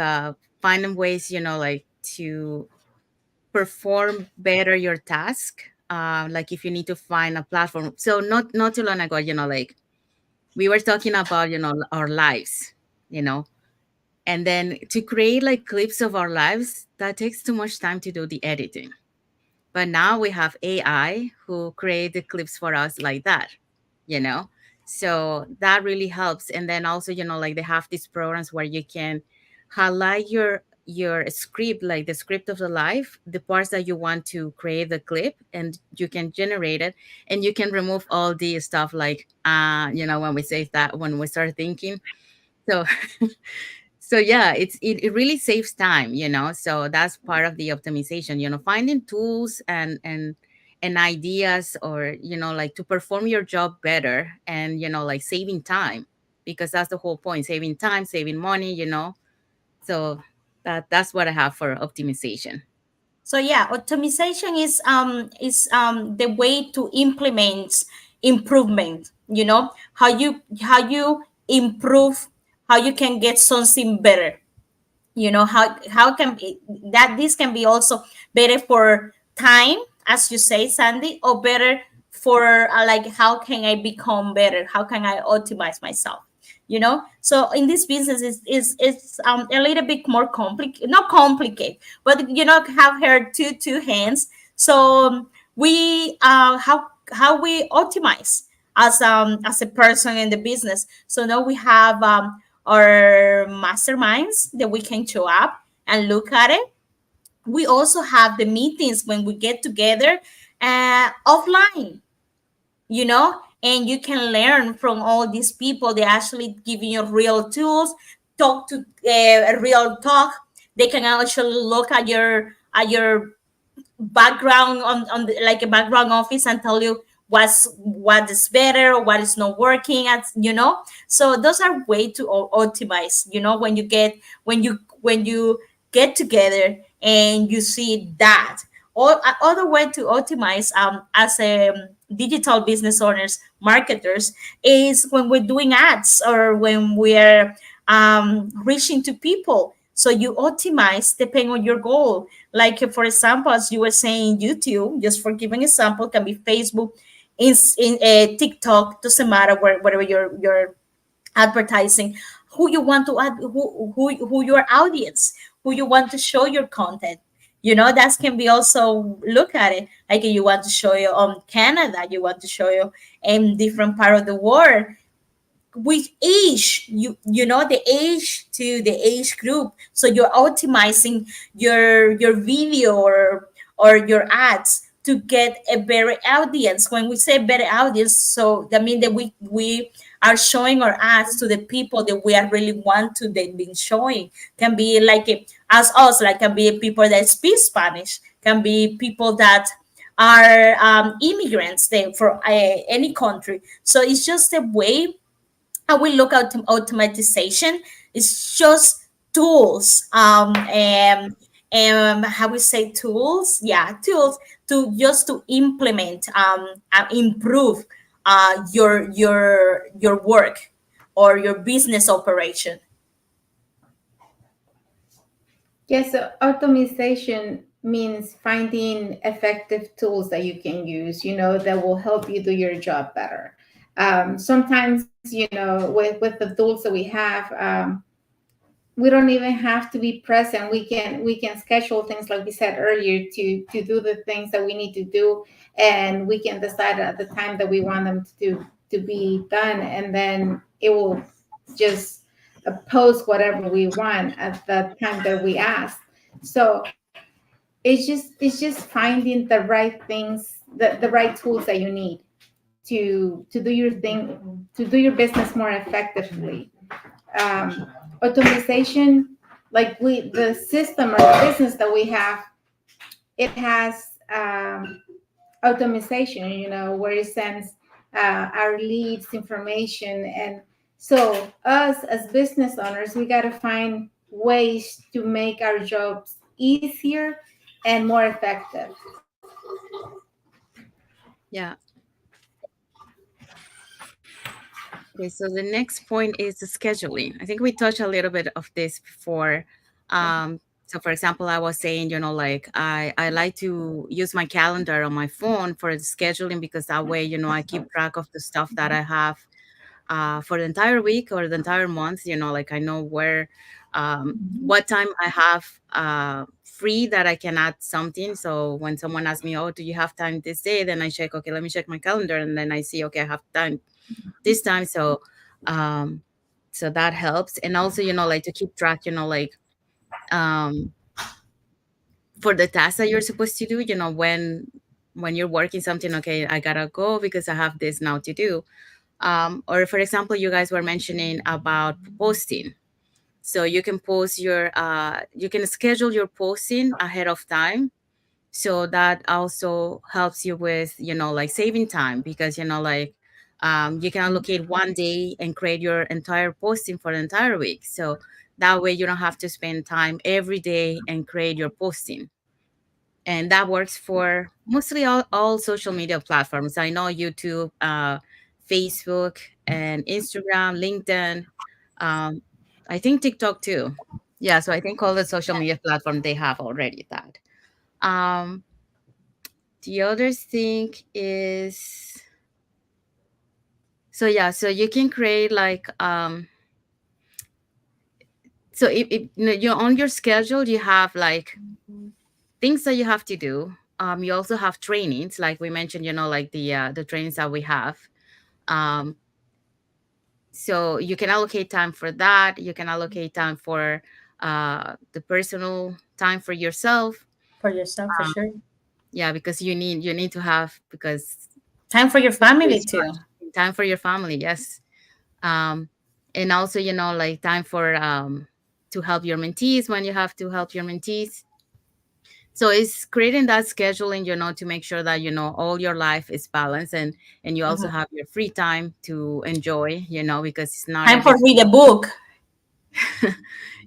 finding ways, like, to perform better your task. Like, if you need to find a platform, so not too long ago, like, we were talking about, our lives, you know and then to create, like, clips of our lives, that takes too much time to do the editing. But now we have AI who create the clips for us, like that, you know so that really helps. And then also, like, they have these programs where you can highlight your script, like the script of the life, the parts that you want to create the clip, and you can generate it, and you can remove all the stuff, like, when we say that, when we start thinking. So so yeah, it really saves time. So that's part of the optimization, finding tools and ideas, or, like, to perform your job better, and, like, saving time, because that's the whole point: saving time, saving money. So that's what I have for optimization. So yeah, optimization is the way to implement improvement. How you improve, how you can get something better. How can that this can be also better for time, as you say, Sandy, or better for like how can I become better, how can I optimize myself. So in this business it's a little bit more complicated, not complicated, but have her two hands. So we how we optimize as a person in the business. So now we have our masterminds that we can show up and look at it. We also have the meetings when we get together offline, and you can learn from all these people. They actually giving you real tools, talk to a real talk. They can actually look at your background on like a background office and tell you what is better, what is not working so those are way to optimize when you get together and you see that. Or other way to optimize as a digital business owners, marketers, is when we're doing ads or when we're reaching to people. So you optimize depending on your goal. Like for example, as you were saying, YouTube, just for giving example, can be Facebook, in TikTok, doesn't matter wherever your advertising, who you want to add, who your audience, who you want to show your content. That can be also look at it like you want to show you Canada, you want to show you in different part of the world, with age, the age to the age group, so you're optimizing your video or your ads to get a better audience. When we say better audience, so that means that we are showing our ads to the people that we are really want to they've been showing. Can be like as us, like can be people that speak Spanish, can be people that are immigrants they for any country. So it's just a way how we look at automatization. It's just tools, and how we say tools, yeah, tools to just to implement improve your work or your business operation. Yes, so optimization means finding effective tools that you can use, that will help you do your job better. Sometimes, with the tools that we have, we don't even have to be present. We can schedule things like we said earlier to do the things that we need to do, and we can decide at the time that we want them to be done, and then it will just post whatever we want at the time that we ask. So it's just finding the right things, the right tools that you need to do your thing, to do your business more effectively. Automation, like the system or the business that we have, it has automation, where it sends our leads information. And so us as business owners, we got to find ways to make our jobs easier and more effective. Yeah. Okay, so the next point is the scheduling. I think we touched a little bit of this before. So for example, I was saying, like I like to use my calendar on my phone for the scheduling, because that way, I keep track of the stuff that I have for the entire week or the entire month. Like I know where, what time I have free that I can add something. So when someone asks me, oh, do you have time this day? Then I check, okay, let me check my calendar. And then I see, okay, I have time this time. Um so that helps. And also, like to keep track, like um for the tasks that you're supposed to do, when you're working something, okay, I gotta go because I have this now to do. Or for example, you guys were mentioning about posting. So you can post you can schedule your posting ahead of time. So that also helps you with, like saving time, because, like you can allocate one day and create your entire posting for the entire week. So that way you don't have to spend time every day and create your posting. And that works for mostly all social media platforms. I know YouTube, Facebook, and Instagram, LinkedIn. Um, I think TikTok too. Yeah, so I think all the social media platforms, they have already that. Um, the other thing is, so yeah, so you can create like so if you're on your schedule, you have like things that you have to do. You also have trainings, like we mentioned, like the trainings that we have. Um, so you can allocate time for that. You can allocate time for the personal time for yourself. For yourself, for Um, sure. yeah, because you need to have, because Time for your family there's too. much time for your family. Yes. um, and also, like time for to help your mentees when you have to help your mentees. So it's creating that scheduling, to make sure that all your life is balanced, and you also Mhm. have your free time to enjoy, because it's not Time for every. read a book.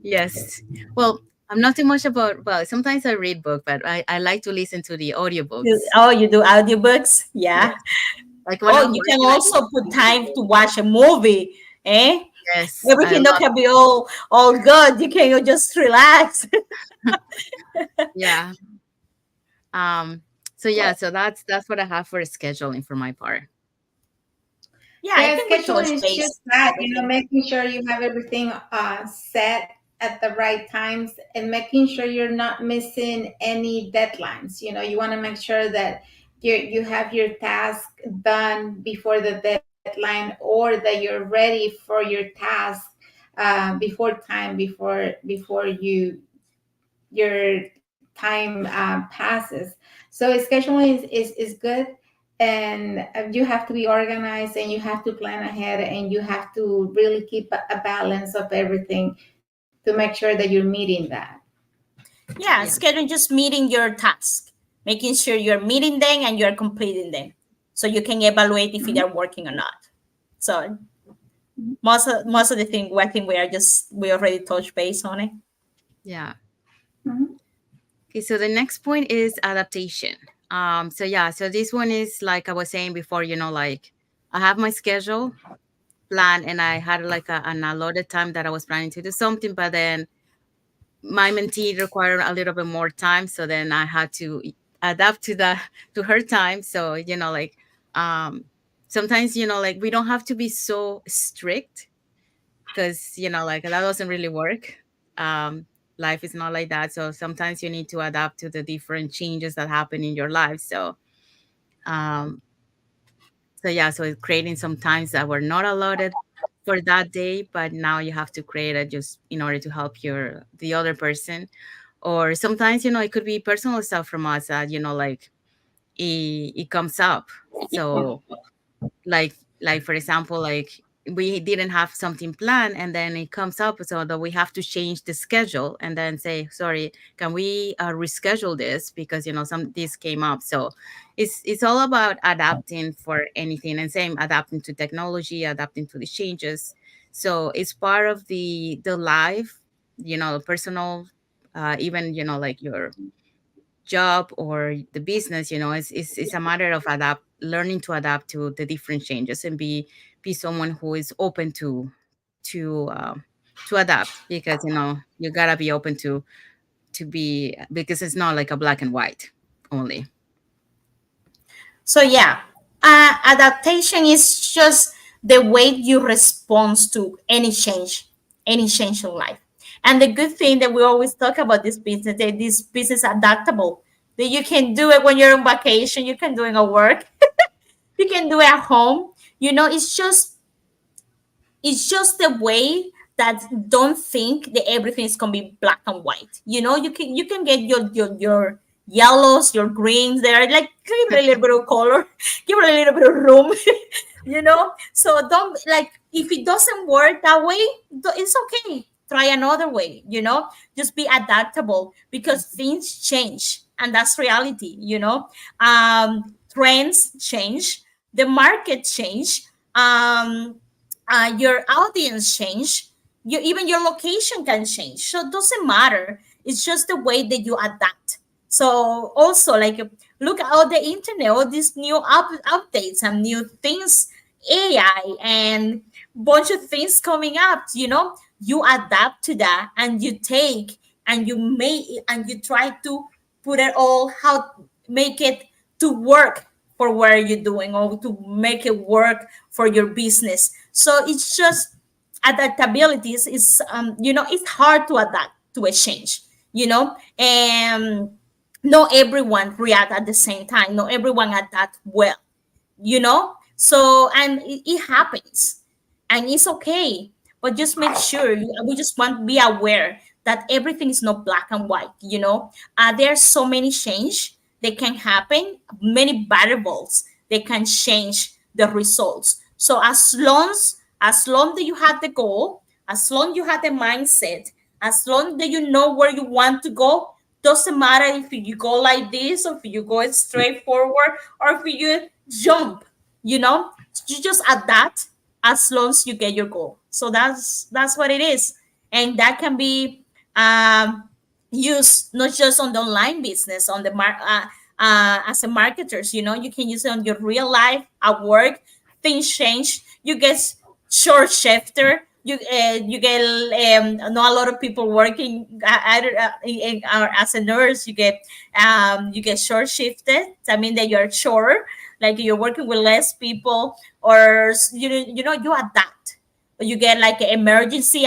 Yes. Well, I'm not too much about, well, sometimes I read book, but I like to listen to the audiobooks. Oh, you do audiobooks? Yes. Yeah. Like when Oh, I'm you can working, I can also put listen to time the to watch a movie, eh? yes, I Everything not love can be all good. You can just relax. yeah. Um so yeah, so that's what I have for scheduling for my part. Yeah, I Yeah, think we touch scheduling is base just that, everything. making sure you have everything set at the right times and making sure you're not missing any deadlines. You want to make sure that you have your task done before the deadline, or that you're ready for your task before time, before your time passes. So scheduling is good, and you have to be organized, and you have to plan ahead, and you have to really keep a balance of everything to make sure that you're meeting that. Yeah, Yeah. scheduling just meeting your task, making sure you're meeting them and you're completing them, so you can evaluate if Mhm. they're working or not. So most of the thing, I think we already touched base on it. Yeah. Mhm. Okay, so the next point is adaptation. So yeah, so this one is like I was saying before, like I have my schedule planned and I had like an allotted time that I was planning to do something, but then my mentee required a little bit more time, so then I had to adapt to the to her time. So like um sometimes like we don't have to be so strict, because like that doesn't really work. um Life is not like that, so sometimes you need to adapt to the different changes that happen in your life. Um so yeah, so it's creating some times that were not allotted for that day, but now you have to create it just in order to help the other person. Or sometimes it could be personal stuff from us that like it comes up. So like for example, like we didn't have something planned and then it comes up, so that we have to change the schedule and then say, sorry, can we reschedule this because some this came up. So it's all about adapting for anything, and same adapting to technology, adapting to the changes. So it's part of the life, personal, even like your job or the business. It's a matter of learning to adapt to the different changes and be someone who is open to um, to adapt, because you gotta be open to be, because it's not like a black and white only. So yeah, adaptation is just the way you respond to any change in life. And the good thing that we always talk about this business, that this business adaptable, that you can do it when you're on vacation, you can do it at work, you can do it at home. It's just the way that don't think that everything is gonna be black and white. You can get your yellows, your greens there, like give it a little bit of color, give it a little bit of room. So don't, like, if it doesn't work that way, it's okay, try another way. Just be adaptable, because things change, and that's reality. Trends change, the market change, your audience change, even your location can change, so it doesn't matter. It's just the way that you adapt. So also, like, look at all the internet, all these new updates and new things, AI and bunch of things coming up. You adapt to that, and you take, and you make, and you try to put it all, how make it to work for what you're doing, or to make it work for your business. So it's just adaptability it's hard to adapt to a change, and not everyone react at the same time, not everyone adapt well, so, and it happens, and it's okay. But just make sure we just want to be aware that everything is not black and white. There are so many change that can happen, many variables that can change the results. So as long that you have the goal, as long you have the mindset, as long that you know where you want to go, doesn't matter if you go like this, or if you go straight forward, or if you jump, you know you just adapt as long as you get your goal. So that's what it is. And that can be, um use not just on the online business, on the as a marketers, you know, you can use it on your real life at work. Things change, you get short shifter, you get not a lot of people working either as a nurse. You get short shifted. I mean that you're short, like you're working with less people, or you know, you adapt. You get like an emergency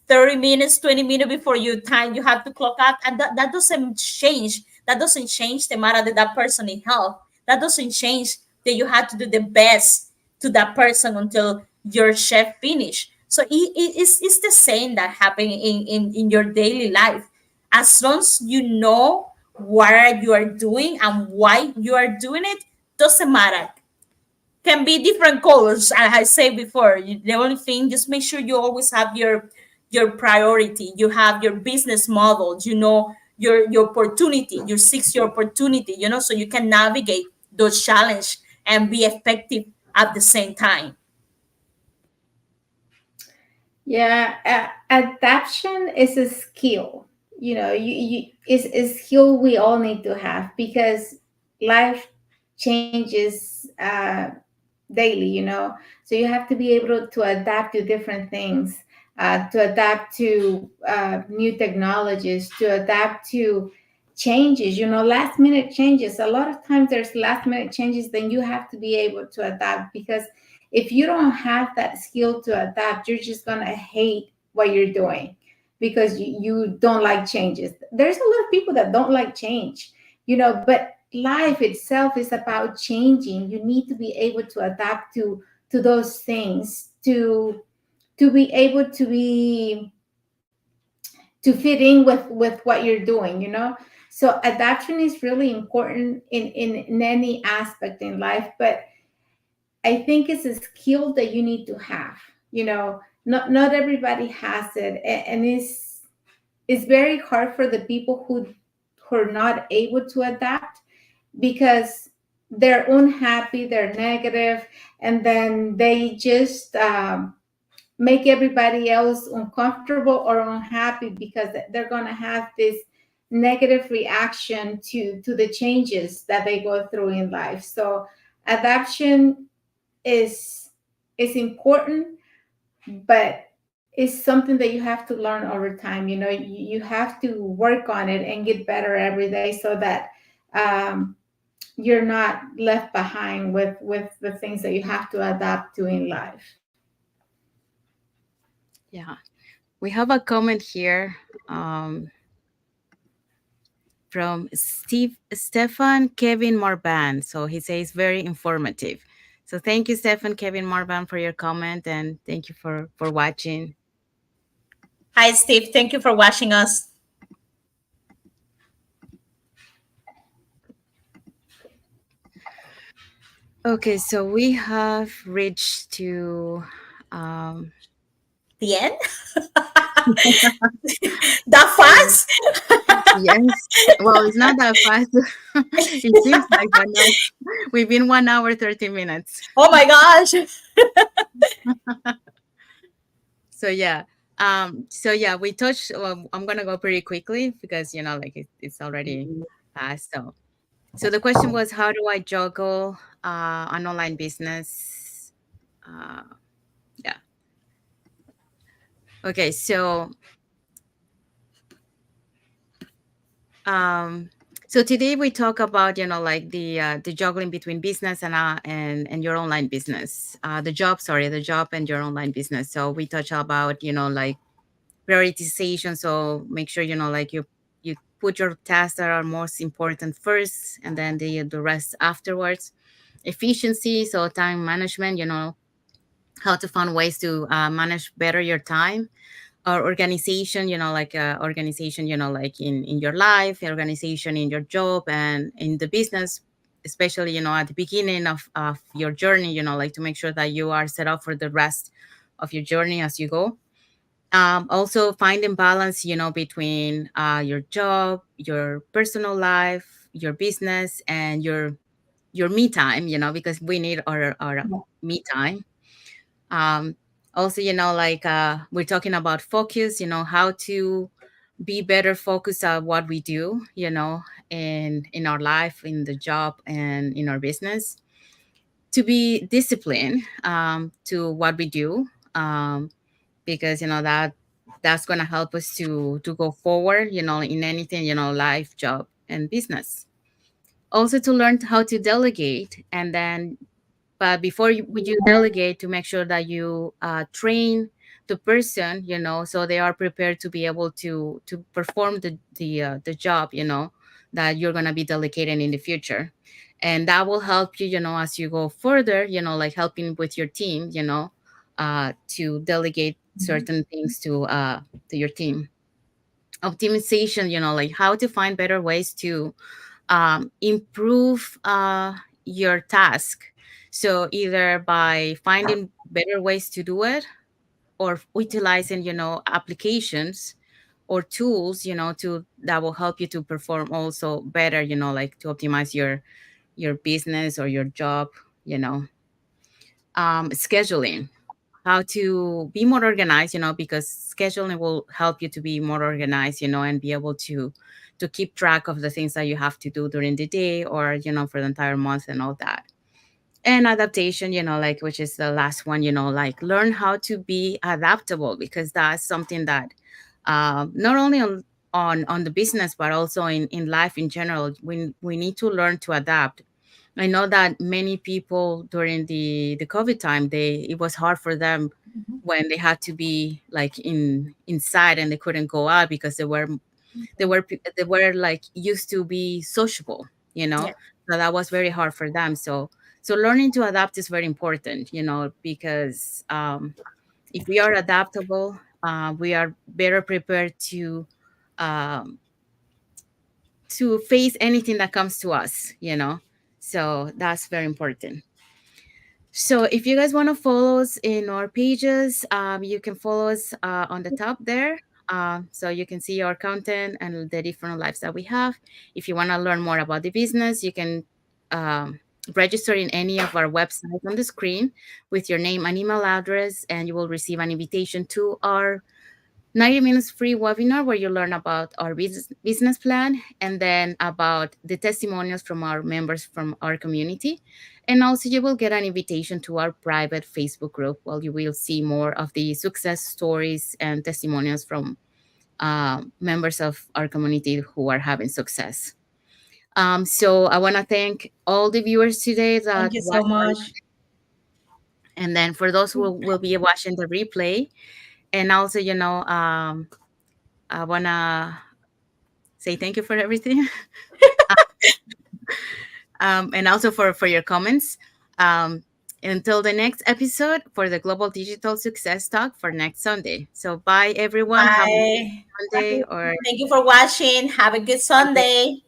30 minutes, 20 minutes before your time you have to clock out. And that doesn't change. That doesn't change the matter that that person in health. That doesn't change that you have to do the best to that person until your chef finish. So it's the same that happen in your daily life. As long as you know what you are doing and why you are doing it, doesn't matter. Can be different colors. As I said before, the only thing, just make sure you always have your priority. You have your business model. You know your opportunity. You seek your opportunity. You know, so you can navigate those challenge and be effective at the same time. Yeah, adaptation is a skill. You know, you is a skill we all need to have because life changes daily. You know, so you have to be able to adapt to different things, to adapt to new technologies, to adapt to changes. You know, last minute changes. A lot of times there's last minute changes. Then you have to be able to adapt because if you don't have that skill to adapt, you're just going to hate what you're doing because you don't like changes. There's a lot of people that don't like change, you know, but life itself is about changing. You need to be able to adapt to those things, to be able to fit in with what you're doing, you know. So adaptation is really important in any aspect in life, but I think it's a skill that you need to have. You know, not everybody has it, and it's very hard for the people who are not able to adapt because they're unhappy, they're negative, and then they just make everybody else uncomfortable or unhappy because they're gonna have this negative reaction to the changes that they go through in life. So adaptation is important, but it's something that you have to learn over time. You know, you have to work on it and get better every day so that um, you're not left behind with the things that you have to adapt to in life. Yeah. We have a comment here um, from Stefan Kevin Marban. So he says very informative. So thank you, Stefan Kevin Marban, for your comment, and thank you for watching. Hi, Steve. Thank you for watching us. Okay, so we have reached to um, The end. That um, fast? yes. Well, it's not that fast. It seems like, but no. We've been 1 hour 30 minutes. Oh my gosh. So yeah. So yeah, we touched. I'm gonna go pretty quickly because like it's already past. So the question was, how do I juggle an online business? Uh, yeah. Okay. Um, so today we talk about like the juggling between business and your online business. The job and your online business. So we touch about like prioritization. So make sure like you put your tasks that are most important first, and then the rest afterwards. Efficiency, so time management. How to find ways to manage better your time. Or organization, like organization, like in your life, organization in your job and in the business, especially at the beginning of your journey, like to make sure that you are set up for the rest of your journey as you go. Also finding balance, between your job, your personal life, your business, and your me time, because we need our me time. um Also, like we're talking about focus, how to be better focused on what we do, in our life, in the job, and in our business. To be disciplined to what we do, um, because that's going to help us to go forward, in anything, life, job, and business. Also to learn how to delegate, and then but before you delegate, to make sure that you train the person, so they are prepared to be able to perform the job, that you're going to be delegating in the future. And that will help you, as you go further, like helping with your team, to delegate certain things to your team. Optimization, like how to find better ways to improve your task. So either by finding better ways to do it, or utilizing, applications or tools, to that will help you to perform also better, like to optimize your business or your job, you know. Scheduling, how to be more organized, because scheduling will help you to be more organized, and be able to keep track of the things that you have to do during the day, or for the entire month and all that. And adaptation, like, which is the last one, like learn how to be adaptable, because that's something that not only on the business, but also in life in general, we need to learn to adapt. I know that many people during the COVID time, it was hard for them when they had to be like inside and they couldn't go out, because they were like used to be sociable, you know. Yeah. So that was very hard for them. So learning to adapt is very important, because if we are adaptable, we are better prepared um, to face anything that comes to us, So that's very important. So if you guys want to follow us in our pages, you can follow us on the top there. So you can see our content and the different lives that we have. If you want to learn more about the business, you can um, register in any of our websites on the screen with your name and email address, and you will receive an invitation to our 90 minutes free webinar, where you learn about our business plan, and then about the testimonials from our members from our community. And also you will get an invitation to our private Facebook group, where you will see more of the success stories and testimonials from members of our community who are having success. So I want to thank all the viewers today Thank that you so watched our, much. and then for those who will be watching the replay. And also, I want to say thank you for everything. And also for your comments. Um, until the next episode for the Global Digital Success Talk for next Sunday. So bye, everyone. Have a good Bye. Sunday or Thank you for watching. Have a good Sunday. Sunday.